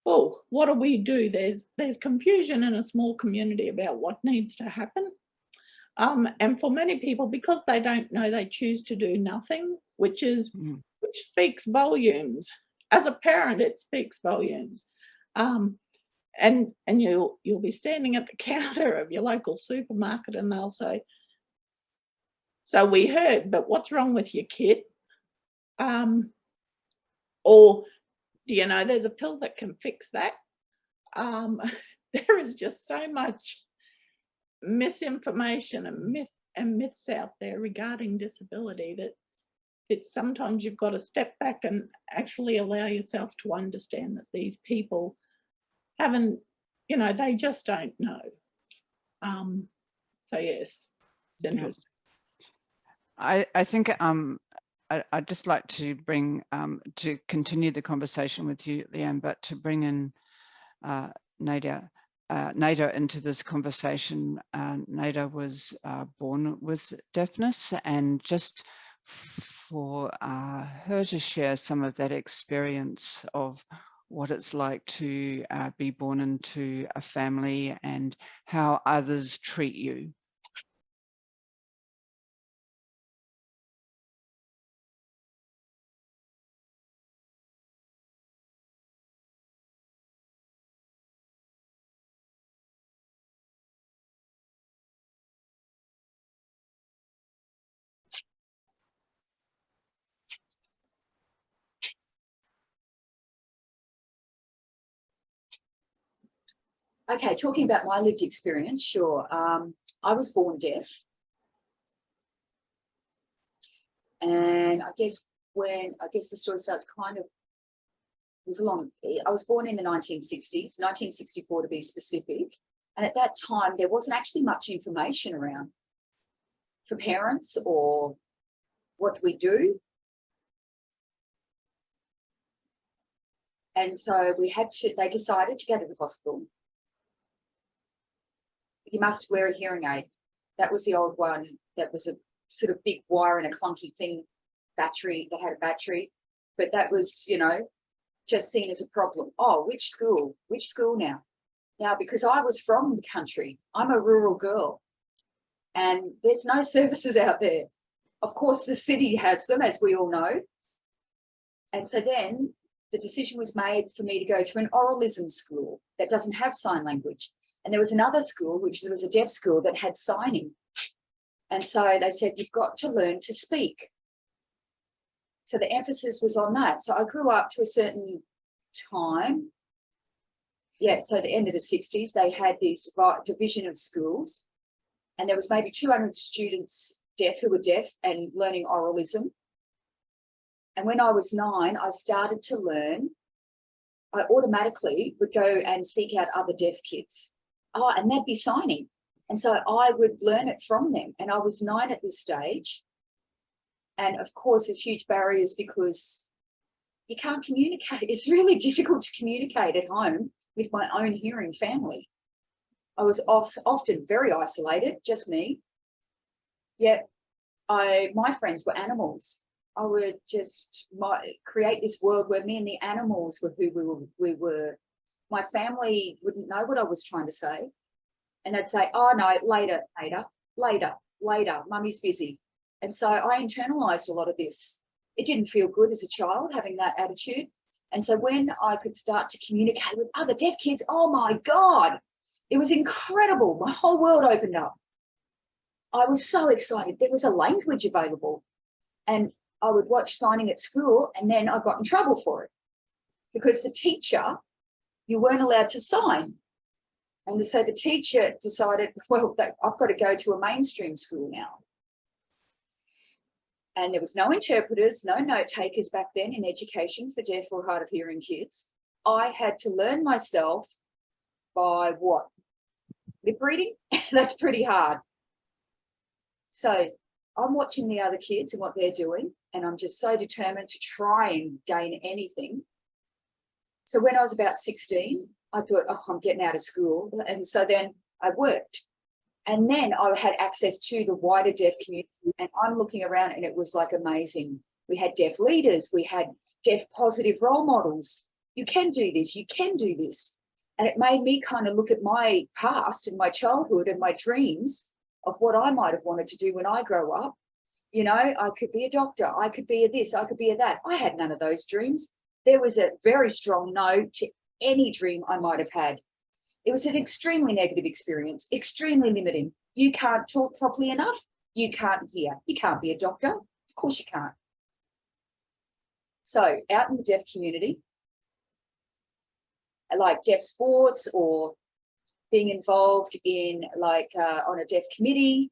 F: oh, what do we do? There's confusion in a small community about what needs to happen. And for many people, because they don't know, they choose to do nothing, which speaks volumes. As a parent, it speaks volumes. And you'll be standing at the counter of your local supermarket and they'll say, so we heard, but what's wrong with your kid? Or do you know there's a pill that can fix that? There is just so much misinformation and myths out there regarding disability that it's sometimes you've got to step back and actually allow yourself to understand that these people haven't, you know, they just don't know. So yes, it's interesting.
A: I think I'd just like to bring to continue the conversation with you, Leanne, but to bring in Nadia into this conversation. Nadia was born with deafness, and just for her to share some of that experience of what it's like to be born into a family and how others treat you.
D: Okay, talking about my lived experience, sure. I was born deaf. And I guess the story starts kind of, I was born in the 1960s, 1964 to be specific. And at that time, there wasn't actually much information around for parents or what do we do. And so they decided to go to the hospital. You must wear a hearing aid. That was the old one. That was a sort of big wire and a clunky thing, battery, that had a battery. But that was, you know, just seen as a problem. Oh, which school? Which school now? Now, because I was from the country, I'm a rural girl and there's no services out there. Of course, the city has them, as we all know. And so then the decision was made for me to go to an oralism school that doesn't have sign language. And there was another school, which was a deaf school, that had signing. And so they said, you've got to learn to speak. So the emphasis was on that. So I grew up to a certain time. Yeah, so at the end of the 60s, they had this division of schools. And there was maybe 200 students deaf who were deaf and learning oralism. And when I was 9, I started to learn. I automatically would go and seek out other deaf kids. Oh, and they'd be signing. And so I would learn it from them. And I was 9 at this stage. And of course, there's huge barriers because you can't communicate. It's really difficult to communicate at home with my own hearing family. I was often very isolated, just me. Yet my friends were animals. I would just create this world where me and the animals were who we were. My family wouldn't know what I was trying to say. And they'd say, oh no, later, mummy's busy. And so I internalized a lot of this. It didn't feel good as a child having that attitude. And so when I could start to communicate with other deaf kids, oh my God, it was incredible. My whole world opened up. I was so excited. There was a language available. And I would watch signing at school, and then I got in trouble for it because the teacher, you weren't allowed to sign. And so the teacher decided, well, I've got to go to a mainstream school now. And there was no interpreters, no note takers back then in education for deaf or hard of hearing kids. I had to learn myself by what? Lip reading? That's pretty hard. So I'm watching the other kids and what they're doing, and I'm just so determined to try and gain anything. So when I was about 16, I thought, oh, I'm getting out of school. And so then I worked. And then I had access to the wider deaf community, and I'm looking around and it was like amazing. We had deaf leaders, we had deaf positive role models. You can do this, you can do this. And it made me kind of look at my past and my childhood and my dreams of what I might have wanted to do when I grow up. You know, I could be a doctor, I could be a this, I could be a that. I had none of those dreams. There was a very strong no to any dream I might have had. It was an extremely negative experience, extremely limiting. You can't talk properly enough. You can't hear. You can't be a doctor. Of course you can't. So out in the deaf community, like deaf sports or being involved in on a deaf committee.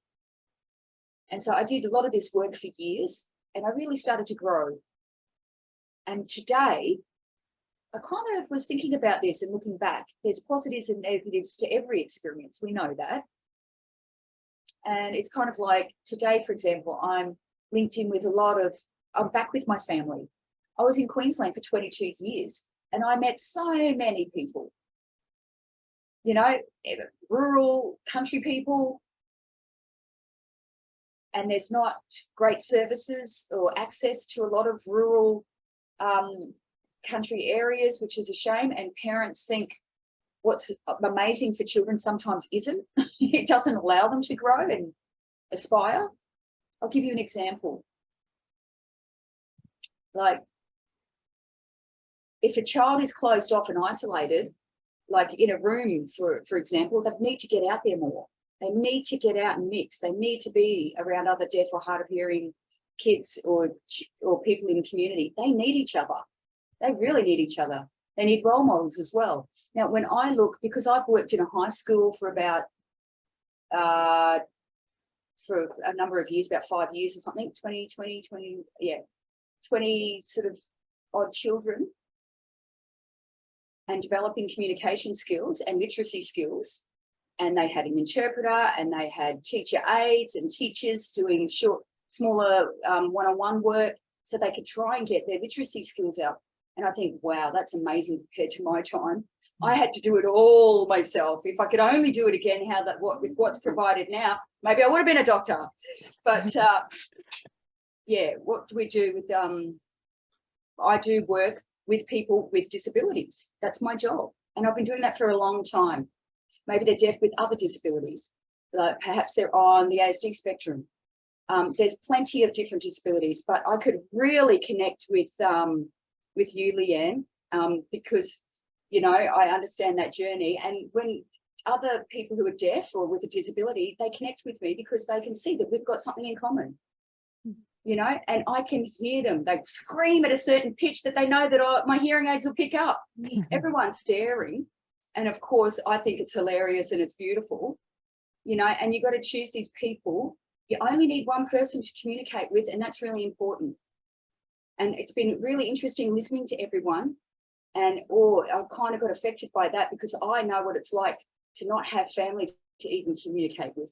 D: And so I did a lot of this work for years, and I really started to grow. And today, I kind of was thinking about this and looking back. There's positives and negatives to every experience. We know that. And it's kind of like today, for example, I'm linked in with I'm back with my family. I was in Queensland for 22 years and I met so many people, you know, rural country people. And there's not great services or access to a lot of rural country areas, which is a shame. And parents think what's amazing for children sometimes isn't. It doesn't allow them to grow and aspire. I'll give you an example. Like if a child is closed off and isolated, like in a room, for example, they need to get out there more. They need to get out and mix. They need to be around other deaf or hard of hearing kids or people in the community. They need each other. They really need each other. They need role models as well. Now, when I look, because I've worked in a high school for about, for a number of years, about 5 years or something, 20 sort of odd children, and developing communication skills and literacy skills. And they had an interpreter, and they had teacher aides and teachers doing smaller one-on-one work, so they could try and get their literacy skills up. And I think, wow, that's amazing compared to my time. I had to do it all myself. If I could only do it again, with what's provided now, maybe I would have been a doctor. But yeah, what do we do with I do work with people with disabilities. That's my job, and I've been doing that for a long time. Maybe they're deaf with other disabilities, like perhaps they're on the ASD spectrum. There's plenty of different disabilities, but I could really connect with you, Leanne, because, you know, I understand that journey. And when other people who are deaf or with a disability, they connect with me because they can see that we've got something in common, you know, and I can hear them. They scream at a certain pitch that they know that my hearing aids will pick up. Everyone's staring. And of course, I think it's hilarious and it's beautiful, you know, and you've got to choose these people. You only need one person to communicate with, and that's really important. And it's been really interesting listening to everyone. And I kind of got affected by that because I know what it's like to not have family to even communicate with.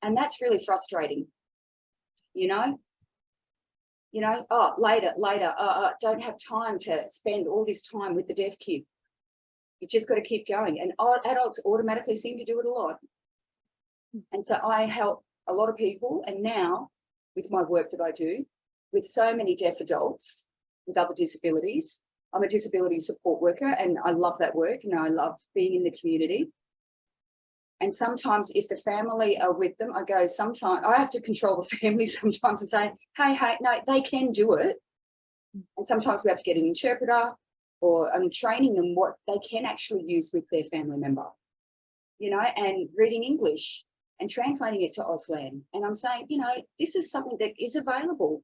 D: And that's really frustrating, you know. Oh, later, don't have time to spend all this time with the deaf kid. You just got to keep going. And adults automatically seem to do it a lot. And so I help a lot of people. And now with my work that I do with so many deaf adults with other disabilities, I'm a disability support worker, and I love that work. And I love being in the community. And sometimes if the family are with them, sometimes I have to control the family sometimes and say, hey, no, they can do it. And sometimes we have to get an interpreter, or I'm training them what they can actually use with their family member, you know, and reading English and translating it to Auslan. And I'm saying, you know, this is something that is available,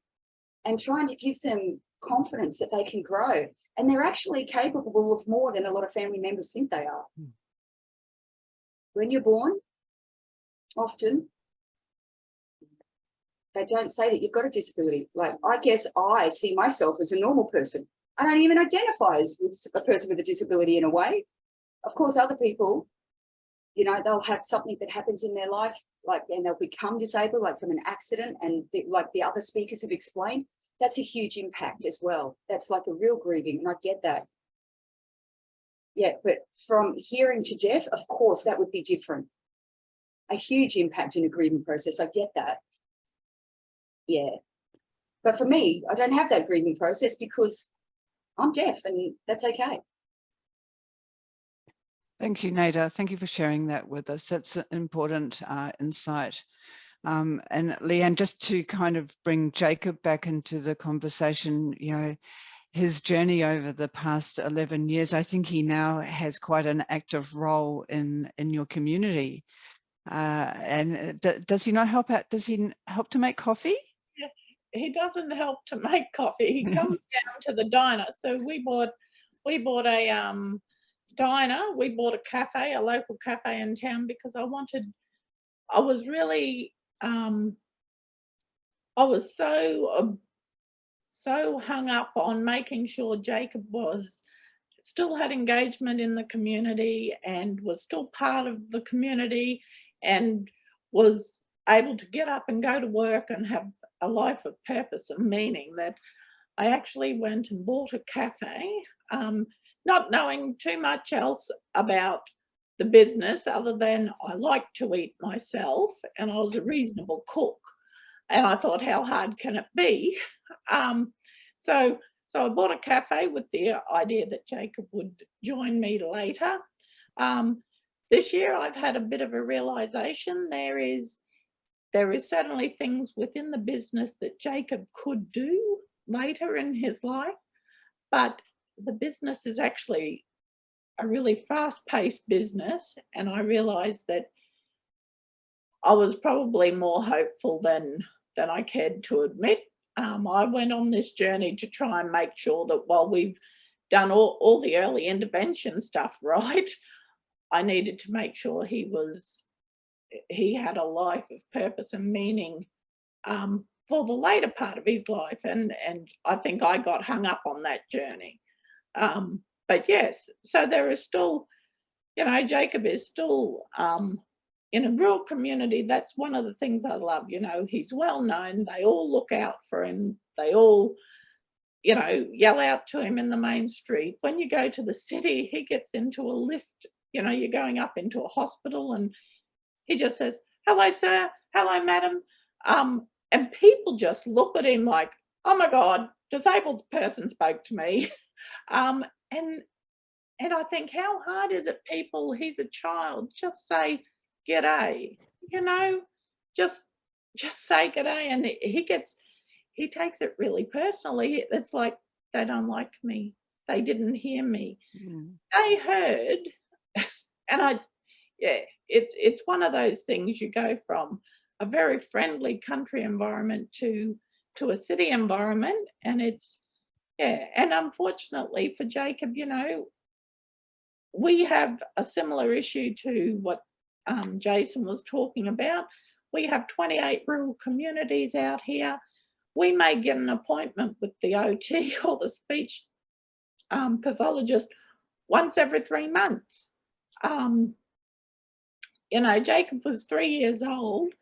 D: and trying to give them confidence that they can grow. And they're actually capable of more than a lot of family members think they are. When you're born, often they don't say that you've got a disability. Like, I guess I see myself as a normal person. I don't even identify as with a person with a disability in a way. Of course, other people, you know, they'll have something that happens in their life, and they'll become disabled, like from an accident, and like the other speakers have explained, that's a huge impact as well. That's like a real grieving, and I get that. Yeah, but from hearing to deaf, of course, that would be different. A huge impact in a grieving process, I get that. Yeah. But for me, I don't have that grieving process because I'm deaf, and that's okay.
A: Thank you, Nada. Thank you for sharing that with us. That's an important insight. And Leanne, just to kind of bring Jacob back into the conversation, you know, his journey over the past 11 years, I think he now has quite an active role in your community. And does he not help out? Does he help to make coffee?
F: He doesn't help to make coffee. He comes down to the diner. So we bought a diner. We bought a cafe, a local cafe in town, because I was really I was so hung up on making sure Jacob still had engagement in the community and was still part of the community and was able to get up and go to work and have a life of purpose and meaning, that I actually went and bought a cafe, not knowing too much else about the business other than I like to eat myself, and I was a reasonable cook. And I thought, how hard can it be? So I bought a cafe with the idea that Jacob would join me later. This year I've had a bit of a realization. There is certainly things within the business that Jacob could do later in his life, but the business is actually a really fast-paced business, and I realized that I was probably more hopeful than I cared to admit. I went on this journey to try and make sure that while we've done all the early intervention stuff right, I needed to make sure he had a life of purpose and meaning for the later part of his life. And I think I got hung up on that journey. But yes, so there is still, you know, Jacob is still in a rural community. That's one of the things I love. You know, he's well known. They all look out for him. They all, you know, yell out to him in the main street. When you go to the city, he gets into a lift. You know, you're going up into a hospital and he just says, "Hello, sir. Hello, madam." And people just look at him like, "Oh my God, disabled person spoke to me." And I think, how hard is it, people? He's a child. Just say g'day. You know, just say g'day. And he takes it really personally. It's like, they don't like me. They didn't hear me. They heard. And it's one of those things. You go from a very friendly country environment to a city environment, and and unfortunately for Jacob, you know, we have a similar issue to what Jason was talking about. We have 28 rural communities out here. We may get an appointment with the OT or the speech pathologist once every 3 months. You know, Jacob was 3 years old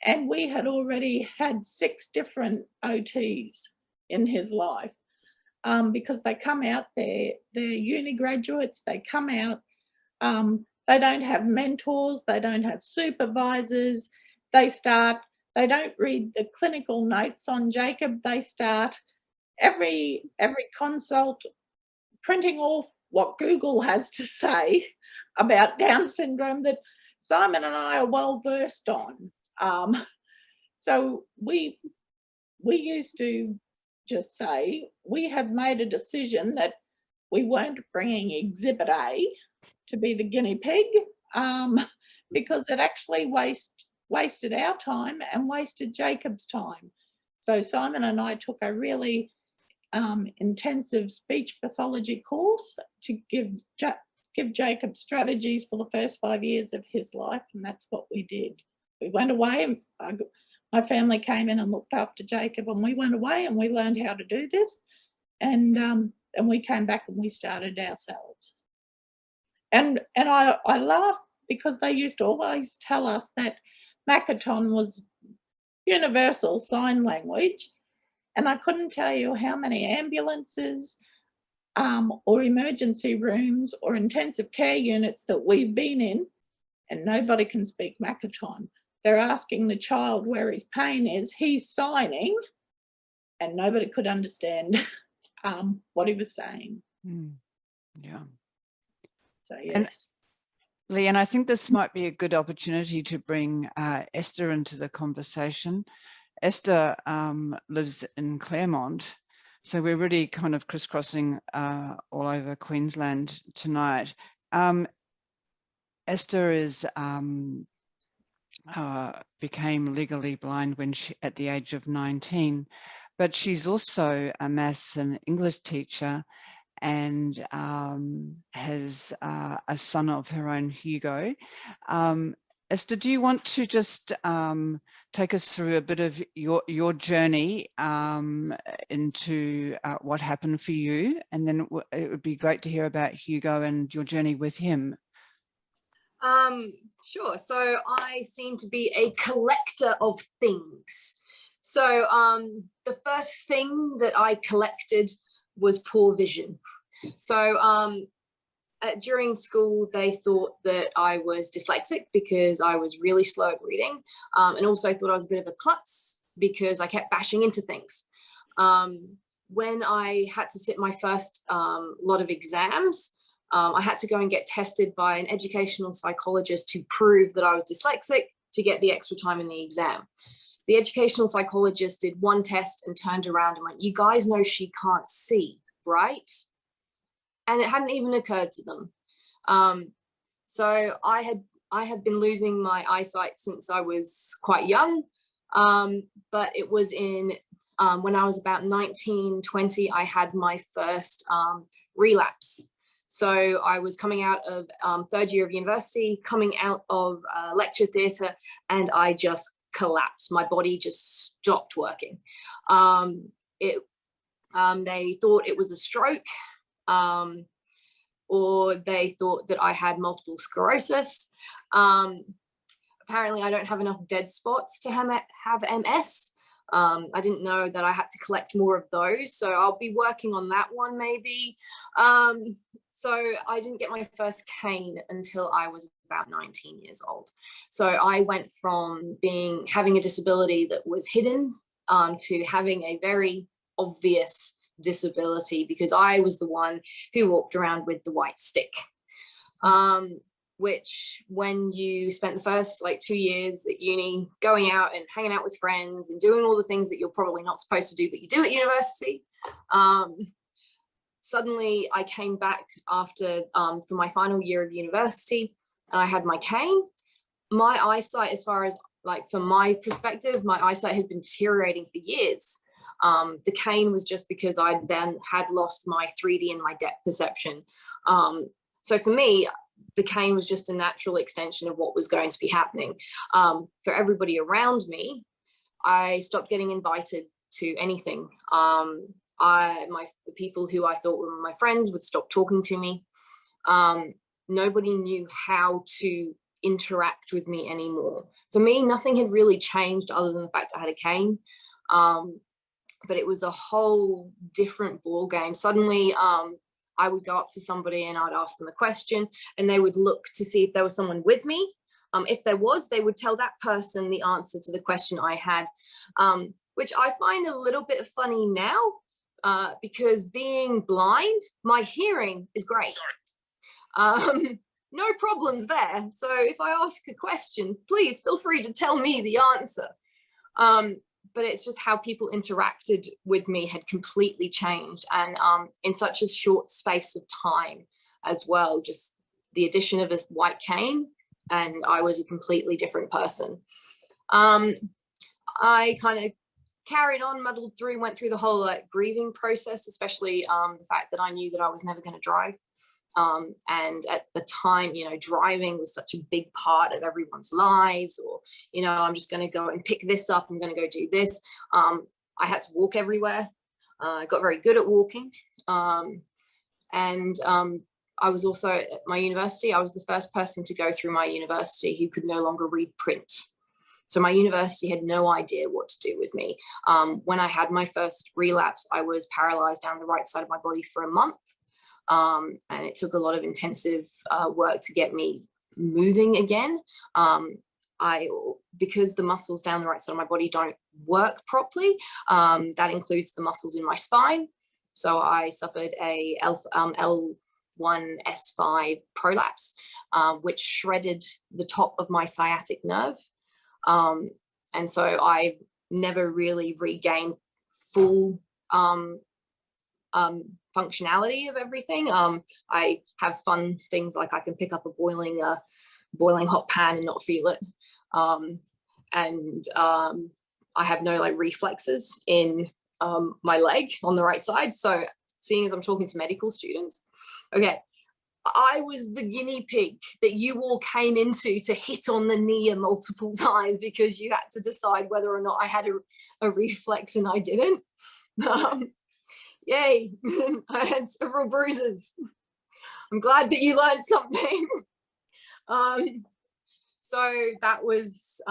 F: and we had already had 6 different OTs in his life. Because they come out, they're uni graduates, they come out, they don't have mentors, they don't have supervisors, they don't read the clinical notes on Jacob, they start every consult printing off what Google has to say about Down syndrome that Simon and I are well versed on. So we used to just say, we have made a decision that we weren't bringing Exhibit A to be the guinea pig, because it actually wasted our time and wasted Jacob's time. So Simon and I took a really intensive speech pathology course to give Jacob strategies for the first 5 years of his life, and that's what we did. We went away. My family came in and looked after Jacob, and we went away and we learned how to do this. And we came back and we started ourselves. And I laugh because they used to always tell us that Makaton was universal sign language. And I couldn't tell you how many ambulances or emergency rooms or intensive care units that we've been in, and nobody can speak Makaton. They're asking the child where his pain is. He's signing, and nobody could understand what he was saying.
A: Yeah.
F: So yes.
A: And Leanne, I think this might be a good opportunity to bring Esther into the conversation. Esther lives in Claremont, so we're really kind of crisscrossing all over Queensland tonight. Esther is became legally blind when at the age of 19, but she's also a maths and English teacher and has a son of her own, Hugo. Esther, do you want to just take us through a bit of your journey into what happened for you? And then it would be great to hear about Hugo and your journey with him.
G: Sure. So I seem to be a collector of things. So the first thing that I collected was poor vision. So during school, they thought that I was dyslexic because I was really slow at reading, and also thought I was a bit of a klutz because I kept bashing into things. When I had to sit my first lot of exams, I had to go and get tested by an educational psychologist to prove that I was dyslexic to get the extra time in the exam. The educational psychologist did one test and turned around and went, "You guys know she can't see, right?" And it hadn't even occurred to them. So I had been losing my eyesight since I was quite young, but it was in when I was about 19, 20, I had my first relapse. So I was coming out of third year of university, coming out of lecture theatre, and I just collapsed. My body just stopped working. They thought it was a stroke, or they thought that I had multiple sclerosis. Apparently I don't have enough dead spots to have MS. I didn't know that I had to collect more of those, so I'll be working on that one maybe. So I didn't get my first cane until I was about 19 years old. So I went from having a disability that was hidden to having a very obvious disability, because I was the one who walked around with the white stick. Which, when you spent the first like 2 years at uni going out and hanging out with friends and doing all the things that you're probably not supposed to do but you do at university, suddenly I came back after for my final year of university, and I had my cane. My eyesight, as far as like from my perspective, my eyesight had been deteriorating for years. The cane was just because I then had lost my 3D and my depth perception. So for me, the cane was just a natural extension of what was going to be happening. For everybody around me, I stopped getting invited to anything. The people who I thought were my friends would stop talking to me. Nobody knew how to interact with me anymore. For me, nothing had really changed other than the fact I had a cane. But it was a whole different ball game. Suddenly, I would go up to somebody and I'd ask them a question, and they would look to see if there was someone with me. If there was, they would tell that person the answer to the question I had, which I find a little bit funny now, because being blind, my hearing is great. No problems there. So if I ask a question, please feel free to tell me the answer. But it's just how people interacted with me had completely changed, and in such a short space of time as well. Just the addition of a white cane, and I was a completely different person. I kind of carried on, muddled through, went through the whole grieving process, especially the fact that I knew that I was never going to drive. And at the time, you know, driving was such a big part of everyone's lives, or, you know, I'm just going to go and pick this up, I'm going to go do this. I had to walk everywhere. I got very good at walking. I was also at my university, I was the first person to go through my university who could no longer read print. So my university had no idea what to do with me. When I had my first relapse, I was paralyzed down the right side of my body for a month. And it took a lot of intensive work to get me moving again. Because the muscles down the right side of my body don't work properly, that includes the muscles in my spine. So I suffered a L1S5 prolapse, which shredded the top of my sciatic nerve. And so I never really regained full functionality of everything. I have fun things like I can pick up a boiling hot pan and not feel it. I have no like reflexes in my leg on the right side. So seeing as I'm talking to medical students, okay, I was the guinea pig that you all came into to hit on the knee multiple times because you had to decide whether or not I had a reflex and I didn't. Yay, I had several bruises. I'm glad that you learned something. So that was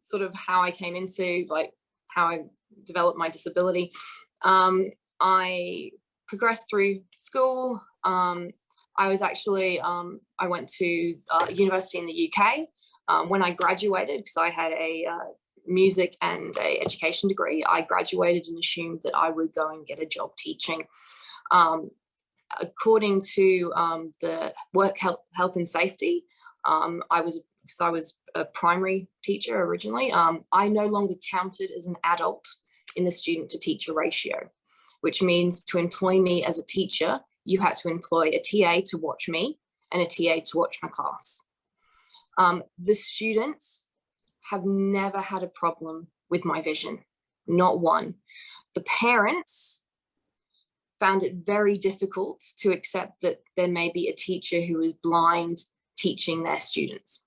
G: sort of how I came into, like, how I developed my disability. I progressed through school. I was actually, I went to university in the UK. When I graduated, because I had a music and a education degree, I graduated and assumed that I would go and get a job teaching. According to the work health and safety, because I was a primary teacher originally, I no longer counted as an adult in the student to teacher ratio, which means to employ me as a teacher, you had to employ a TA to watch me and a TA to watch my class. The students have never had a problem with my vision. not one. The parents found it very difficult to accept that there may be a teacher who is blind teaching their students.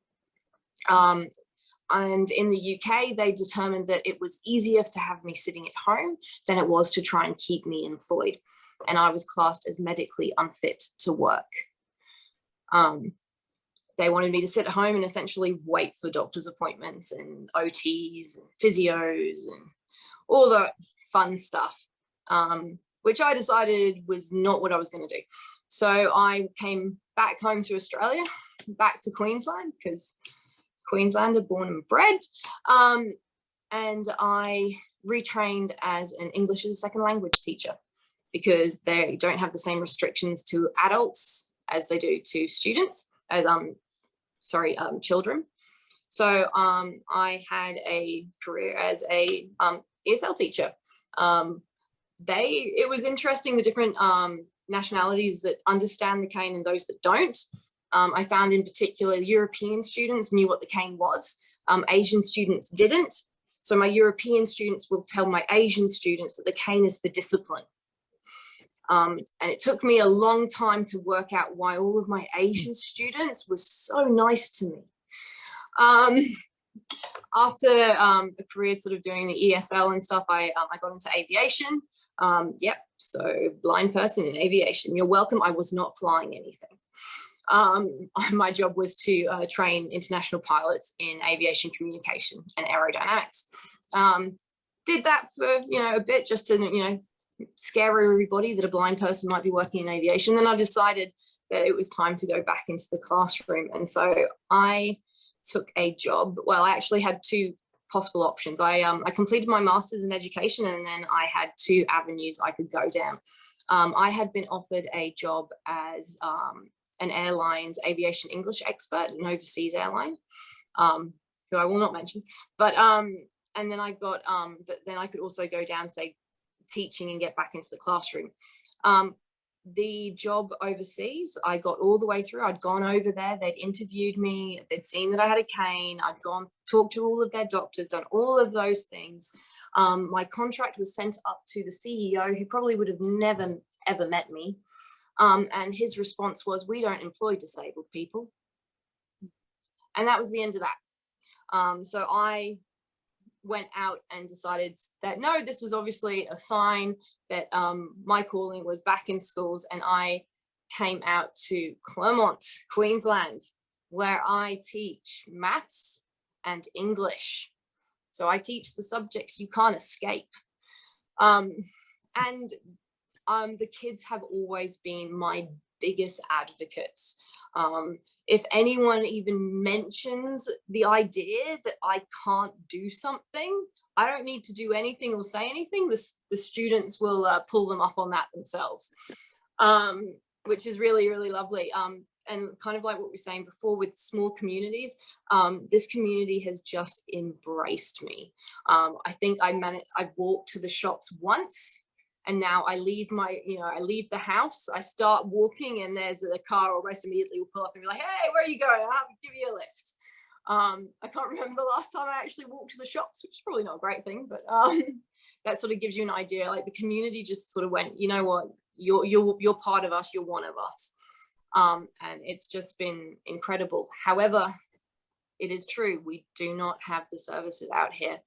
G: And in the UK, they determined that it was easier to have me sitting at home than it was to try and keep me employed. And I was classed as medically unfit to work. They wanted me to sit at home and essentially wait for doctor's appointments and OTs and physios and all the fun stuff, which I decided was not what I was going to do. So I came back home to Australia, back to Queensland, because Queenslander born and bred, and I retrained as an English as a second language teacher because they don't have the same restrictions to adults as they do to students, as children. So I had a career as a ESL teacher. It was interesting, the different nationalities that understand the cane and those that don't. I found in particular European students knew what the cane was. Asian students didn't. So my European students will tell my Asian students that the cane is for discipline. And it took me a long time to work out why all of my Asian students were so nice to me. After a career sort of doing the ESL and stuff, I got into aviation. So blind person in aviation, you're welcome. I was not flying anything. My job was to train international pilots in aviation communication and aerodynamics. Did that for a bit, just to scare everybody that a blind person might be working in aviation. Then I decided that it was time to go back into the classroom, and so I took a job. Well, I actually had two possible options. I completed my master's in education, and then I had two avenues I could go down. I had been offered a job as an airline's aviation English expert, an overseas airline, who I will not mention. But and then I got then I could also go down, say, teaching and get back into the classroom. The job overseas, I got all the way through. I'd gone over there, they'd interviewed me, they'd seen that I had a cane, I'd gone, talked to all of their doctors, done all of those things. My contract was sent up to the CEO, who probably would have never, ever met me. And his response was, "We don't employ disabled people." And that was the end of that. So I went out and decided that, no, this was obviously a sign that my calling was back in schools, and I came out to Claremont, Queensland, where I teach maths and English. So I teach the subjects you can't escape. And the kids have always been my biggest advocates. If anyone even mentions the idea that I can't do something, I don't need to do anything or say anything. The students will pull them up on that themselves, which is really, really lovely. And kind of like what we were saying before with small communities, this community has just embraced me. I think I've walked to the shops once, and now I leave I leave the house, I start walking, and there's a car almost immediately will pull up and be like, "Hey, where are you going? I'll have to give you a lift." I can't remember the last time I actually walked to the shops, which is probably not a great thing, but that sort of gives you an idea. Like, the community just sort of went, you know what, you're part of us, you're one of us. And it's just been incredible. However, it is true, we do not have the services out here.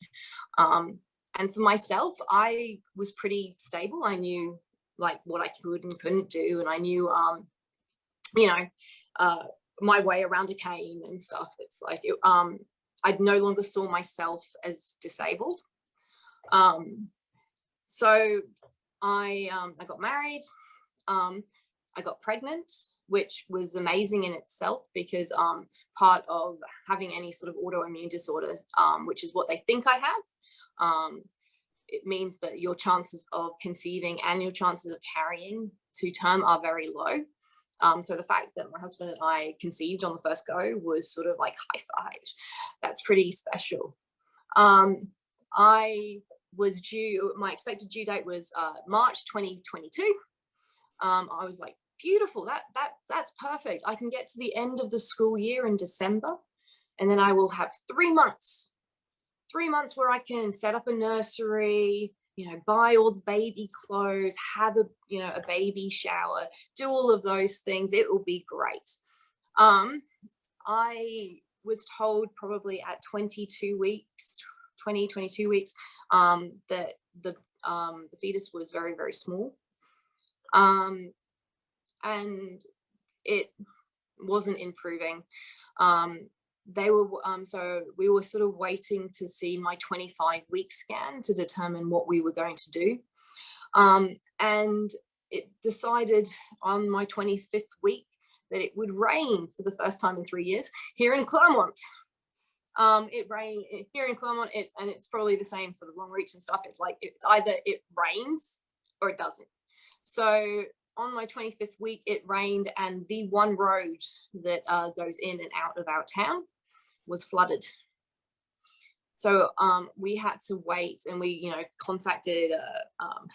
G: And for myself, I was pretty stable. I knew like what I could and couldn't do, and I knew my way around a cane and stuff. It's like I no longer saw myself as disabled. So I got married. I got pregnant, which was amazing in itself, because part of having any sort of autoimmune disorder, which is what they think I have, it means that your chances of conceiving and your chances of carrying to term are very low. So the fact that my husband and I conceived on the first go was sort of like high five. That's pretty special. I was my expected due date was March 2022. I was like, beautiful, that's perfect. I can get to the end of the school year in December, and then I will have 3 months 3 months where I can set up a nursery, you know, buy all the baby clothes, have a, you know, a baby shower, do all of those things, it will be great. I was told probably at 22 weeks, that the fetus was very, very small. And it wasn't improving. So we were sort of waiting to see my 25-week scan to determine what we were going to do. And it decided on my 25th week that it would rain for the first time in 3 years here in Claremont. It rained here in Claremont, and it's probably the same sort of Longreach and stuff. It's like it's either it rains or it doesn't. So on my 25th week, it rained, and the one road that goes in and out of our town was flooded. So we had to wait, and we, you know, contacted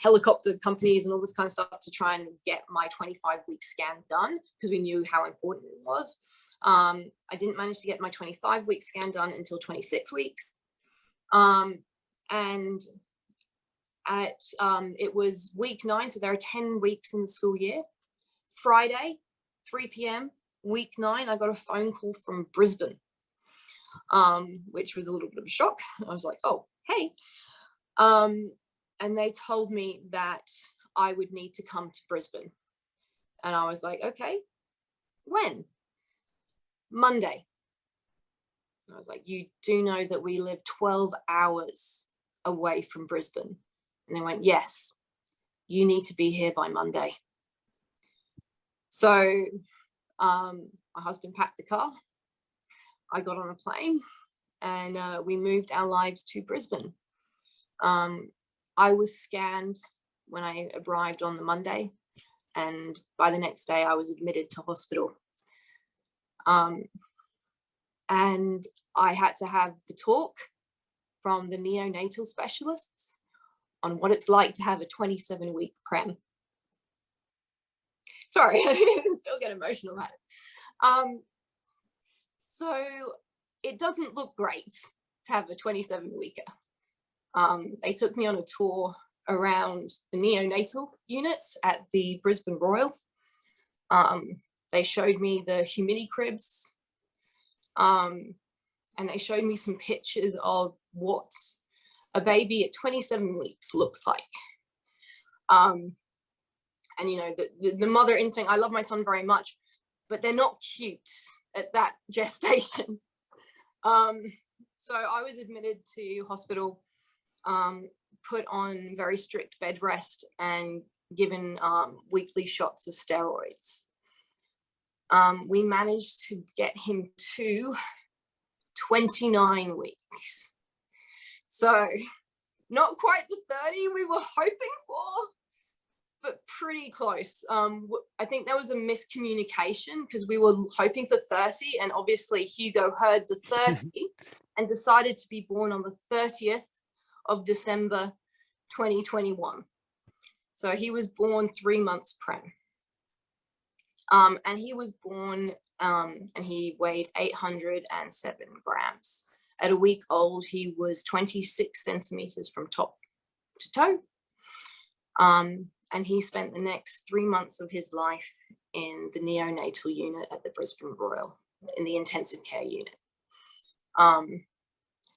G: helicopter companies and all this kind of stuff to try and get my 25-week scan done, because we knew how important it was. I didn't manage to get my 25-week scan done until 26 weeks. And it was week 9, so there are 10 weeks in the school year. Friday, 3 p.m, week 9, I got a phone call from Brisbane, which was a little bit of a shock. I was like, oh, hey. And they told me that I would need to come to Brisbane. And I was like, okay, when? Monday. And I was like, you do know that we live 12 hours away from Brisbane? And they went, yes, you need to be here by Monday. So my husband packed the car. I got on a plane, and we moved our lives to Brisbane. I was scanned when I arrived on the Monday, and by the next day I was admitted to hospital. And I had to have the talk from the neonatal specialists on what it's like to have a 27-week prem. Sorry, I still get emotional about it. So it doesn't look great to have a 27-weeker. They took me on a tour around the neonatal unit at the Brisbane Royal. They showed me the humidity cribs, and they showed me some pictures of what a baby at 27 weeks looks like. And you know, the mother instinct, I love my son very much, but they're not cute at that gestation. So I was admitted to hospital, put on very strict bed rest, and given weekly shots of steroids. We managed to get him to 29 weeks. So not quite the 30 we were hoping for, but pretty close. I think there was a miscommunication, because we were hoping for 30, and obviously Hugo heard the 30 and decided to be born on the 30th of December 2021. So he was born 3 months prem. And he was born, and he weighed 807 grams. At a week old, he was 26 centimeters from top to toe. And he spent the next 3 months of his life in the neonatal unit at the Brisbane Royal, in the intensive care unit.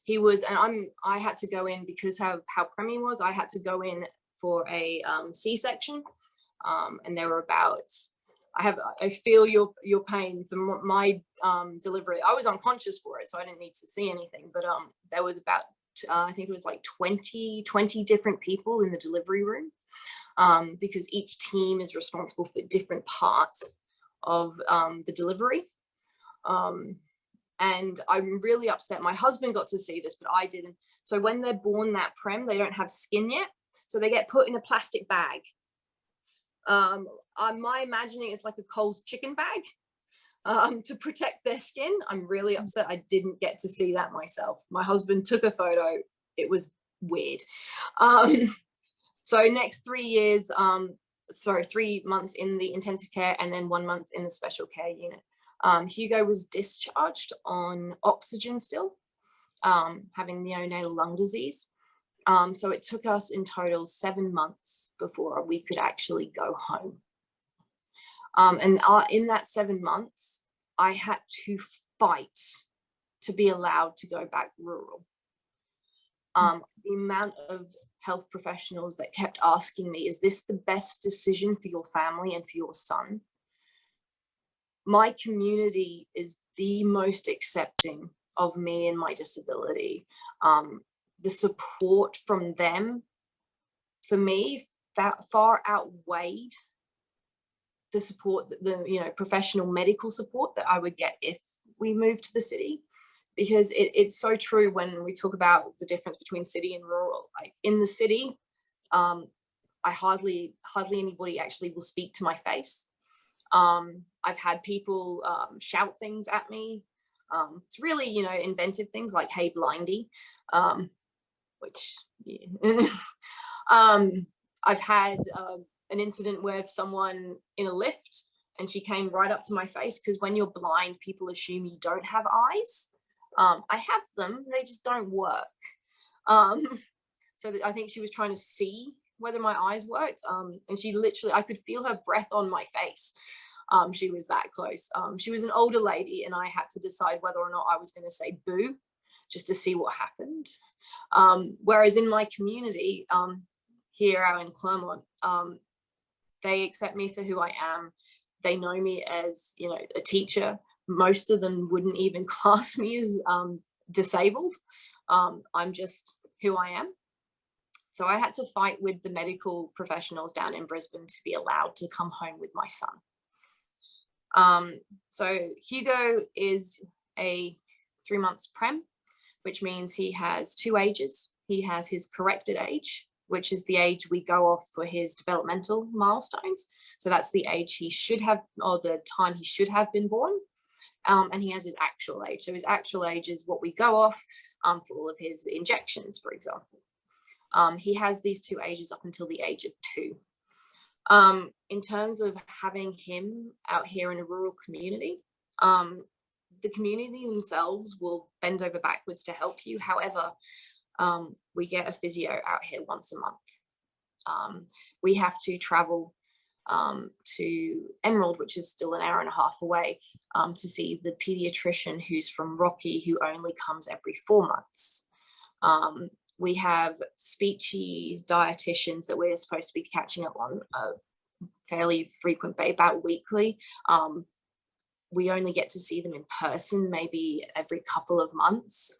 G: He was, and I had to go in because of how prem he was. I had to go in for a C-section, and there were about, I feel your pain for my delivery. I was unconscious for it, so I didn't need to see anything. But there was about, I think it was like 20 different people in the delivery room, because each team is responsible for different parts of the delivery. And I'm really upset. My husband got to see this, but I didn't. So when they're born that prem, they don't have skin yet. So they get put in a plastic bag. My imagining is like a Coles chicken bag, to protect their skin. I'm really upset I didn't get to see that myself. My husband took a photo. It was weird. So next 3 years, 3 months in the intensive care, and then 1 month in the special care unit. Hugo was discharged on oxygen still. having neonatal lung disease. So it took us in total 7 months before we could actually go home. In that 7 months, I had to fight to be allowed to go back rural. The amount of health professionals that kept asking me, is this the best decision for your family and for your son? My community is the most accepting of me and my disability. The support from them, for me, that far outweighed the support, the professional medical support that I would get if we moved to the city. Because it's so true when we talk about the difference between city and rural. Like in the city, I hardly anybody actually will speak to my face. I've had people shout things at me. It's really, inventive things like, hey, blindy, which, yeah. I've had an incident where someone in a lift and she came right up to my face, because when you're blind, people assume you don't have eyes. I have them, they just don't work. So I think she was trying to see whether my eyes worked. And she literally, I could feel her breath on my face. She was that close. She was an older lady, and I had to decide whether or not I was going to say boo, just to see what happened. Whereas in my community, here out in Claremont, they accept me for who I am. They know me as, a teacher. Most of them wouldn't even class me as disabled. I'm just who I am. So I had to fight with the medical professionals down in Brisbane to be allowed to come home with my son. So Hugo is a 3 months prem, which means he has 2 ages. He has his corrected age, which is the age we go off for his developmental milestones. So that's the age he should have, or the time he should have been born. And he has his actual age. So his actual age is what we go off for all of his injections, for example. He has these 2 ages up until the age of 2. In terms of having him out here in a rural community, the community themselves will bend over backwards to help you. However, we get a physio out here once a month. We have to travel to Emerald, which is still an hour and a half away, to see the pediatrician who's from Rocky, who only comes every 4 months. We have speechy dietitians that we're supposed to be catching up on a fairly frequent, about weekly. We only get to see them in person maybe every couple of months.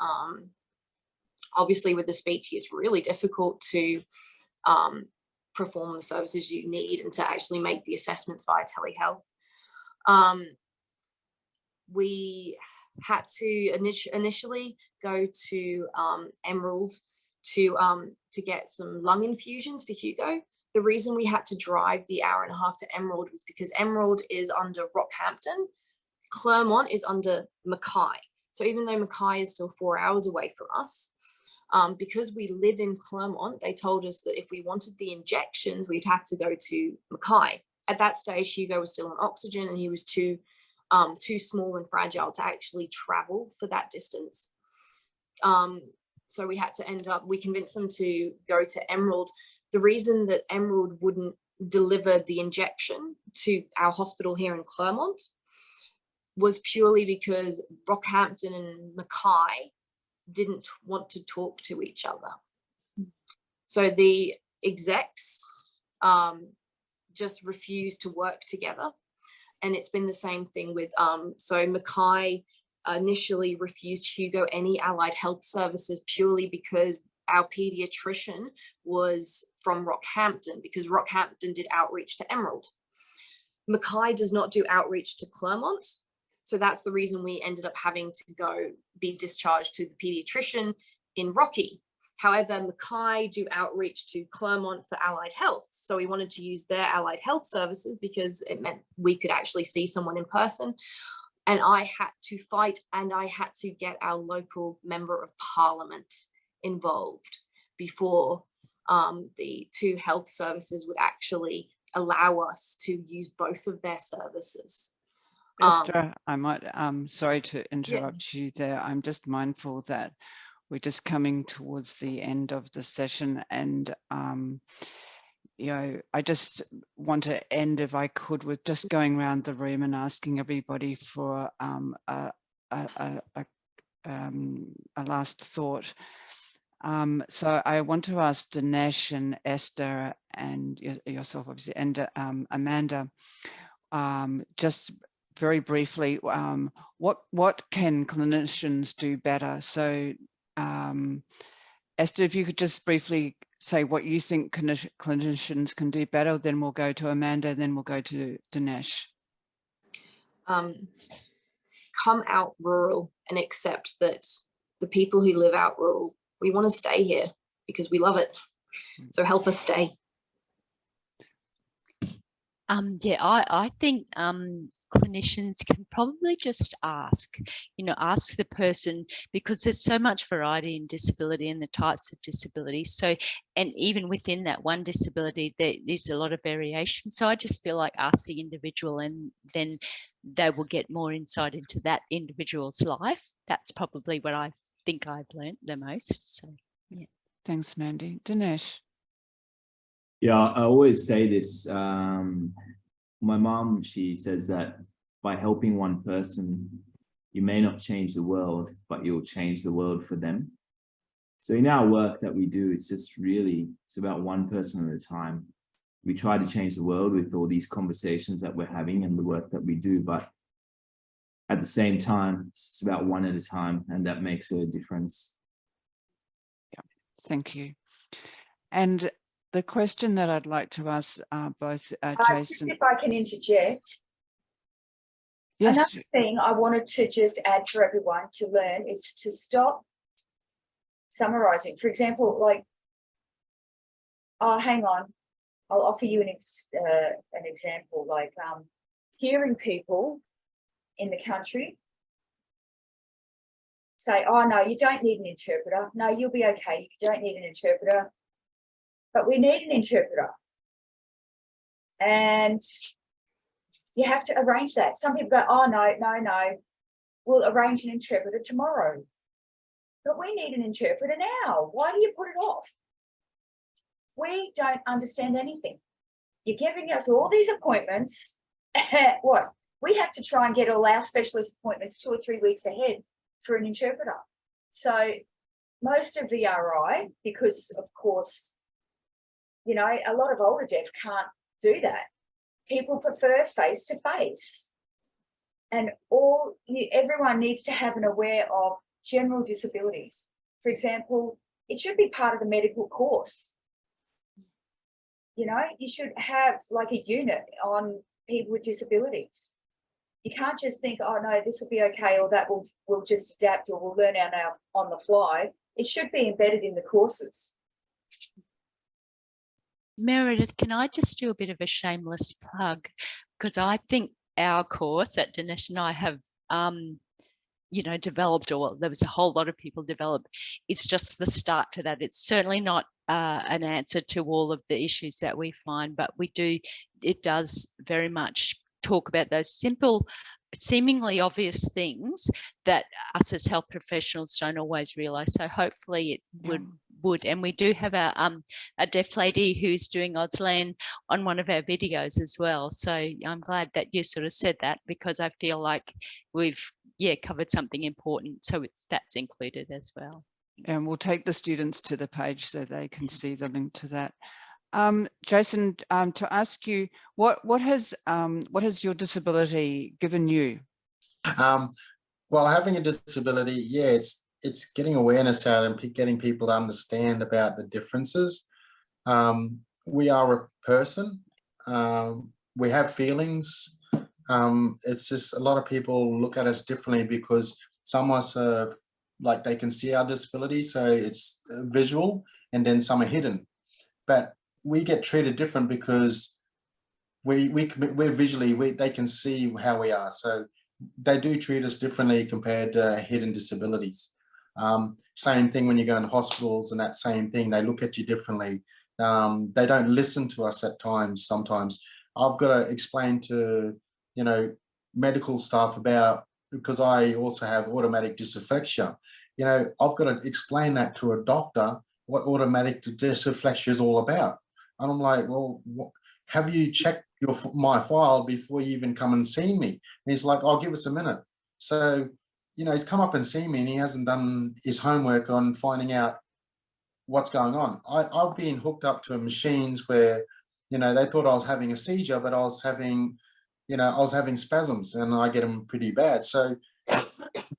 G: Obviously with the speechy, it's really difficult to perform the services you need and to actually make the assessments via telehealth. We had to initially go to Emerald to get some lung infusions for Hugo. The reason we had to drive the hour and a half to Emerald was because Emerald is under Rockhampton. Claremont is under Mackay. So even though Mackay is still 4 hours away from us, because we live in Claremont, they told us that if we wanted the injections, we'd have to go to Mackay. At that stage, Hugo was still on oxygen and he was too small and fragile to actually travel for that distance. So we had to we convinced them to go to Emerald. The reason that Emerald wouldn't deliver the injection to our hospital here in Claremont was purely because Rockhampton and Mackay didn't want to talk to each other. So the execs just refused to work together. And it's been the same thing with, so Mackay initially refused Hugo any allied health services purely because our pediatrician was from Rockhampton, because Rockhampton did outreach to Emerald. Mackay does not do outreach to Claremont. So that's the reason we ended up having to go be discharged to the pediatrician in Rocky. However, Mackay do outreach to Claremont for allied health. So we wanted to use their allied health services because it meant we could actually see someone in person. And I had to fight, and I had to get our local member of parliament involved before the 2 health services would actually allow us to use both of their services.
A: Esther, I might, sorry to interrupt you there. I'm just mindful that we're just coming towards the end of the session, and you know, I just want to end, if I could, with just going around the room and asking everybody for a last thought. So I want to ask Dinesh and Esther and yourself, obviously, and Amanda, just very briefly, what can clinicians do better? So Esther, if you could just briefly say what you think clinicians can do better, then we'll go to Amanda, then we'll go to Dinesh.
G: Come out rural and accept that the people who live out rural, we want to stay here because we love it. So help us stay.
C: Yeah, I think clinicians can probably just ask the person, because there's so much variety in disability and the types of disability. So, and even within that one disability, there is a lot of variation. So I just feel like ask the individual, and then they will get more insight into that individual's life. That's probably what I think I've learned the most. So, yeah.
A: Thanks, Mandy. Dinesh.
B: Yeah, I always say this. My mom, she says that by helping one person, you may not change the world, but you'll change the world for them. So in our work that we do, it's about one person at a time. We try to change the world with all these conversations that we're having and the work that we do, but at the same time, it's about one at a time, and that makes a difference.
A: Yeah, thank you. And the question that I'd like to ask both Jason.
D: If I can interject.
A: Yes.
D: Another thing I wanted to just add for everyone to learn is to stop summarizing. For example, like, oh, hang on, I'll offer you an example. Like hearing people in the country say, oh, no, you don't need an interpreter. No, you'll be okay. You don't need an interpreter. But we need an interpreter. And you have to arrange that. Some people go, oh, no, we'll arrange an interpreter tomorrow. But we need an interpreter now. Why do you put it off? We don't understand anything. You're giving us all these appointments. What? We have to try and get all our specialist appointments 2 or 3 weeks ahead for an interpreter. So most of VRI, because of course, you know, a lot of older deaf can't do that. People prefer face-to-face. And everyone needs to have an aware of general disabilities. For example, it should be part of the medical course. You know, you should have like a unit on people with disabilities. You can't just think, oh, no, this will be okay, or that we'll just adapt, or we'll learn on the fly. It should be embedded in the courses.
C: Meredith, can I just do a bit of a shameless plug? Because I think our course that Dinesh and I have, developed, or there was a whole lot of people developed, it's just the start to that. It's certainly not an answer to all of the issues that we find, but it does very much talk about those simple, seemingly obvious things that us as health professionals don't always realise. So hopefully it would. And we do have a deaf lady who's doing Auslan on one of our videos as well. So I'm glad that you sort of said that, because I feel like we've covered something important. So that's included as well.
A: And we'll take the students to the page so they can see the link to that. Jason, to ask you, what has your disability given you?
E: Well, having a disability, it's getting awareness out and getting people to understand about the differences. We are a person. We have feelings. It's just a lot of people look at us differently because some of us are like they can see our disability, so it's visual, and then some are hidden. But we get treated different because we're visually, they can see how we are. So they do treat us differently compared to hidden disabilities. Same thing when you go in hospitals and that same thing, they look at you differently. They don't listen to us at times. Sometimes I've got to explain to, medical staff about, because I also have automatic dysaffexia, you know, I've got to explain that to a doctor, what automatic dysreflexia is all about. And I'm like, well, have you checked my file before you even come and see me? And he's like, "I'll give us a minute." So, you know, he's come up and seen me and he hasn't done his homework on finding out what's going on. I've been hooked up to machines where, you know, they thought I was having a seizure, but I was having, you know, I was having spasms, and I get them pretty bad. So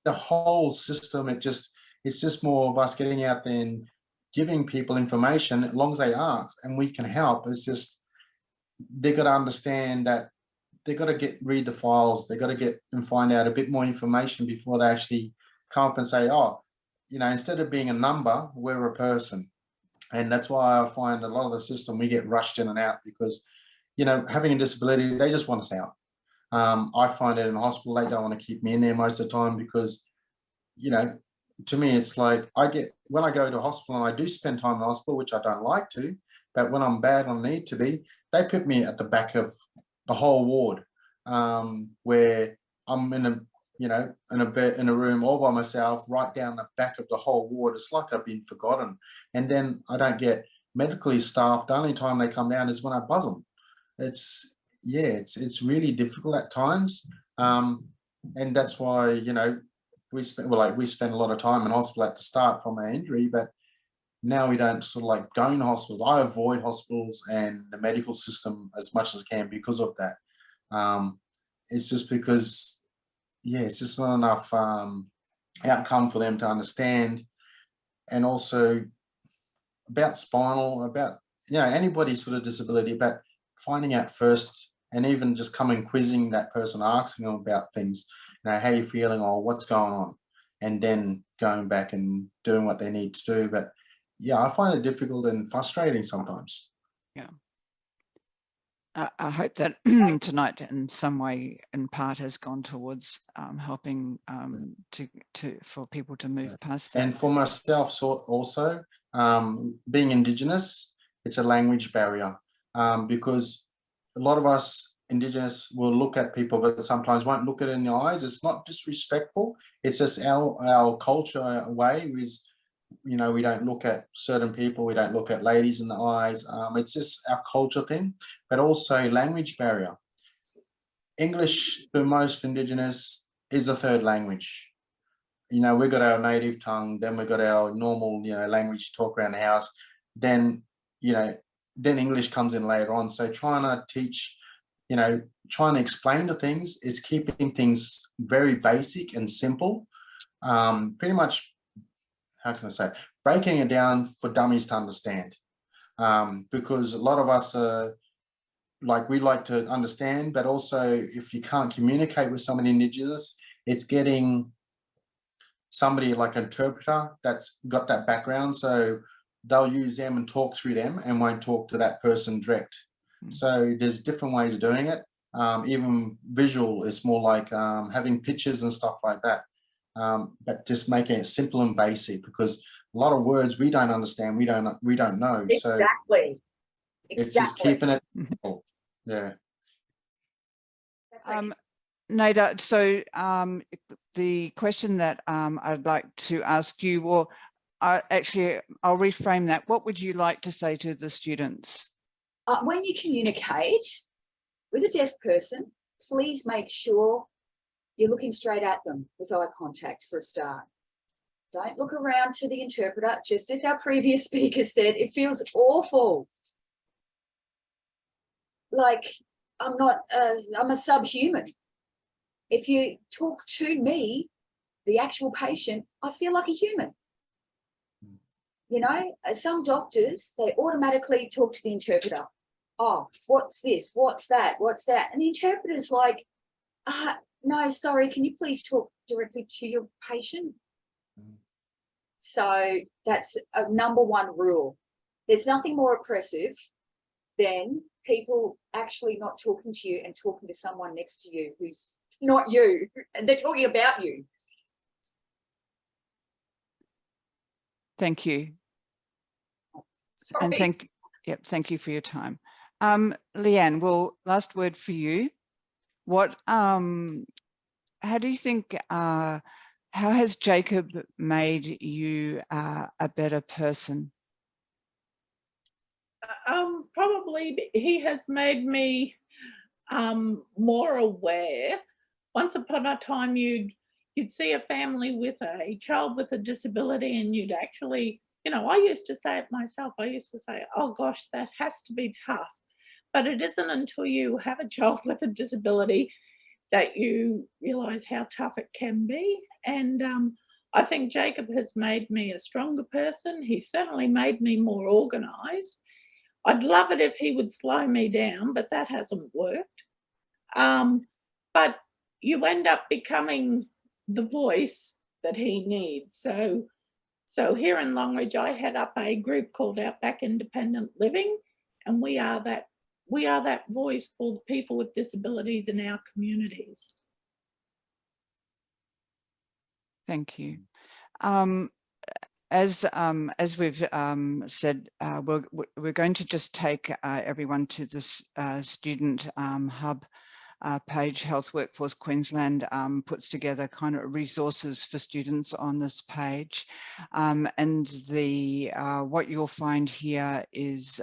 E: the whole system, it's just more of us getting out there and giving people information, as long as they ask and we can help. It's just, they got to understand that they got to read the files. They got to get and find out a bit more information before they actually come up and say, "Oh, you know, instead of being a number, we're a person." And that's why I find a lot of the system, we get rushed in and out because, you know, having a disability, they just want us out. I find it in hospital, they don't want to keep me in there most of the time because, you know, to me, it's like when I go to hospital and I do spend time in the hospital, which I don't like to, but when I'm bad and I need to be, they put me at the back of the whole ward, where I'm in a bed, in a room all by myself, right down the back of the whole ward. It's like I've been forgotten. And then I don't get medically staffed. The only time they come down is when I buzz them. It's really difficult at times. And that's why, you know, we spent a lot of time in hospital at the start from our injury, but now we don't sort of like go in hospitals. I avoid hospitals and the medical system as much as I can because of that. It's just because, it's just not enough outcome for them to understand. And also about spinal, about, you know, anybody's sort of disability, about finding out first, and even just coming quizzing that person, asking them about things, you know, how you feeling or what's going on, and then going back and doing what they need to do. But yeah, I find it difficult and frustrating sometimes.
A: Yeah. I hope that tonight in some way, in part, has gone towards helping for people to move past that.
E: And for myself, also, being Indigenous, it's a language barrier, because a lot of us Indigenous will look at people, but sometimes won't look at it in the eyes. It's not disrespectful. It's just our culture way is, you know, we don't look at certain people. We don't look at ladies in the eyes. It's just our culture thing, but also language barrier. English to most Indigenous is a third language. You know, we've got our native tongue, then we've got our normal, you know, language talk around the house. Then, you know, then English comes in later on. So trying to teach, you know, trying to explain the things is keeping things very basic and simple. Pretty much, how can I say, breaking it down for dummies to understand. Because a lot of us are, like, we like to understand, but also if you can't communicate with somebody Indigenous, it's getting somebody like an interpreter that's got that background. So they'll use them and talk through them and won't talk to that person direct. So there's different ways of doing it. Even visual is more like having pictures and stuff like that. But just making it simple and basic, because a lot of words we don't understand, we don't know.
D: Exactly.
E: So it's just keeping it simple. Yeah.
D: That's right.
A: Nada, so the question that I'd like to ask you, well, actually, I'll reframe that. What would you like to say to the students?
D: When you communicate with a deaf person, please make sure you're looking straight at them with eye contact for a start. Don't look around to the interpreter. Just as our previous speaker said, it feels awful. Like I'm a subhuman. If you talk to me, the actual patient, I feel like a human. You know, some doctors, they automatically talk to the interpreter. Oh, what's this? What's that? What's that? And the interpreter's like, no, sorry, can you please talk directly to your patient? So that's a #1 rule. There's nothing more oppressive than people actually not talking to you and talking to someone next to you who's not you, and they're talking about you.
A: Thank you.
D: Sorry.
A: And thank you for your time. Leanne, well, last word for you. What, how do you think How has Jacob made you a better person?
F: Probably he has made me more aware. Once upon a time, you'd see a family with a child with a disability, and you'd actually, you know, I used to say it myself. I used to say, "Oh gosh, that has to be tough," but it isn't until you have a child with a disability that you realise how tough it can be. And I think Jacob has made me a stronger person. He's certainly made me more organised. I'd love it if he would slow me down, but that hasn't worked. But you end up becoming the voice that he needs. So here in Longridge, I head up a group called Outback Independent Living, and we are that voice for the people with disabilities in our communities.
A: Thank you. As we've said, we're going to just take everyone to this student hub page. Health Workforce Queensland puts together kind of resources for students on this page, and what you'll find here is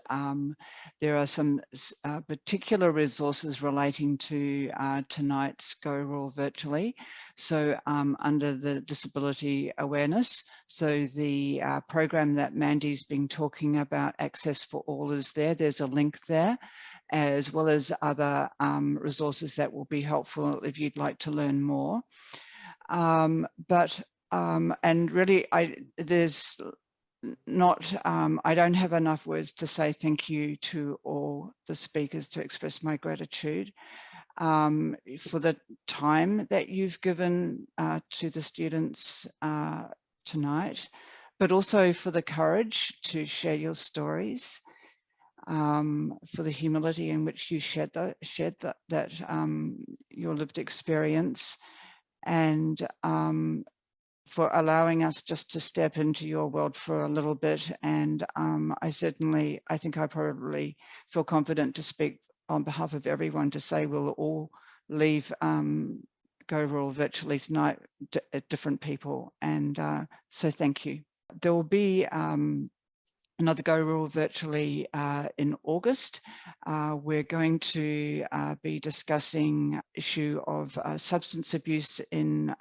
A: there are some particular resources relating to tonight's Go Rural Virtually. So under the disability awareness, so the program that Mandy's been talking about, Access for All, is there. There's a link there, as well as other resources that will be helpful if you'd like to learn more. And really, I don't have enough words to say thank you to all the speakers, to express my gratitude for the time that you've given to the students tonight, but also for the courage to share your stories, for the humility in which you shared your lived experience, and for allowing us just to step into your world for a little bit. And I think I probably feel confident to speak on behalf of everyone to say we'll all leave Go Rural Virtually tonight at different people. And so thank you. There will be another Go Rural Virtually in August. We're going to be discussing issue of substance abuse in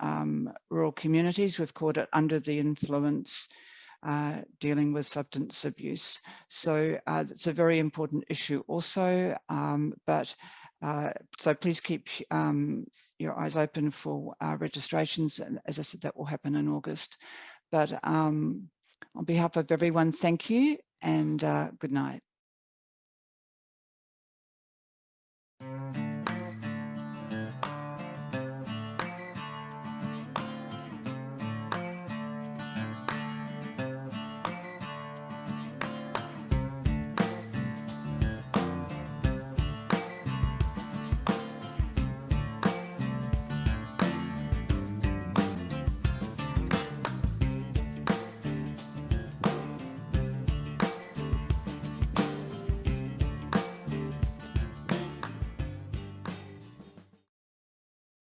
A: rural communities. We've called it Under the Influence, dealing with substance abuse. So it's a very important issue also, so please keep your eyes open for registrations. And as I said, that will happen in August. But on behalf of everyone, thank you and good night.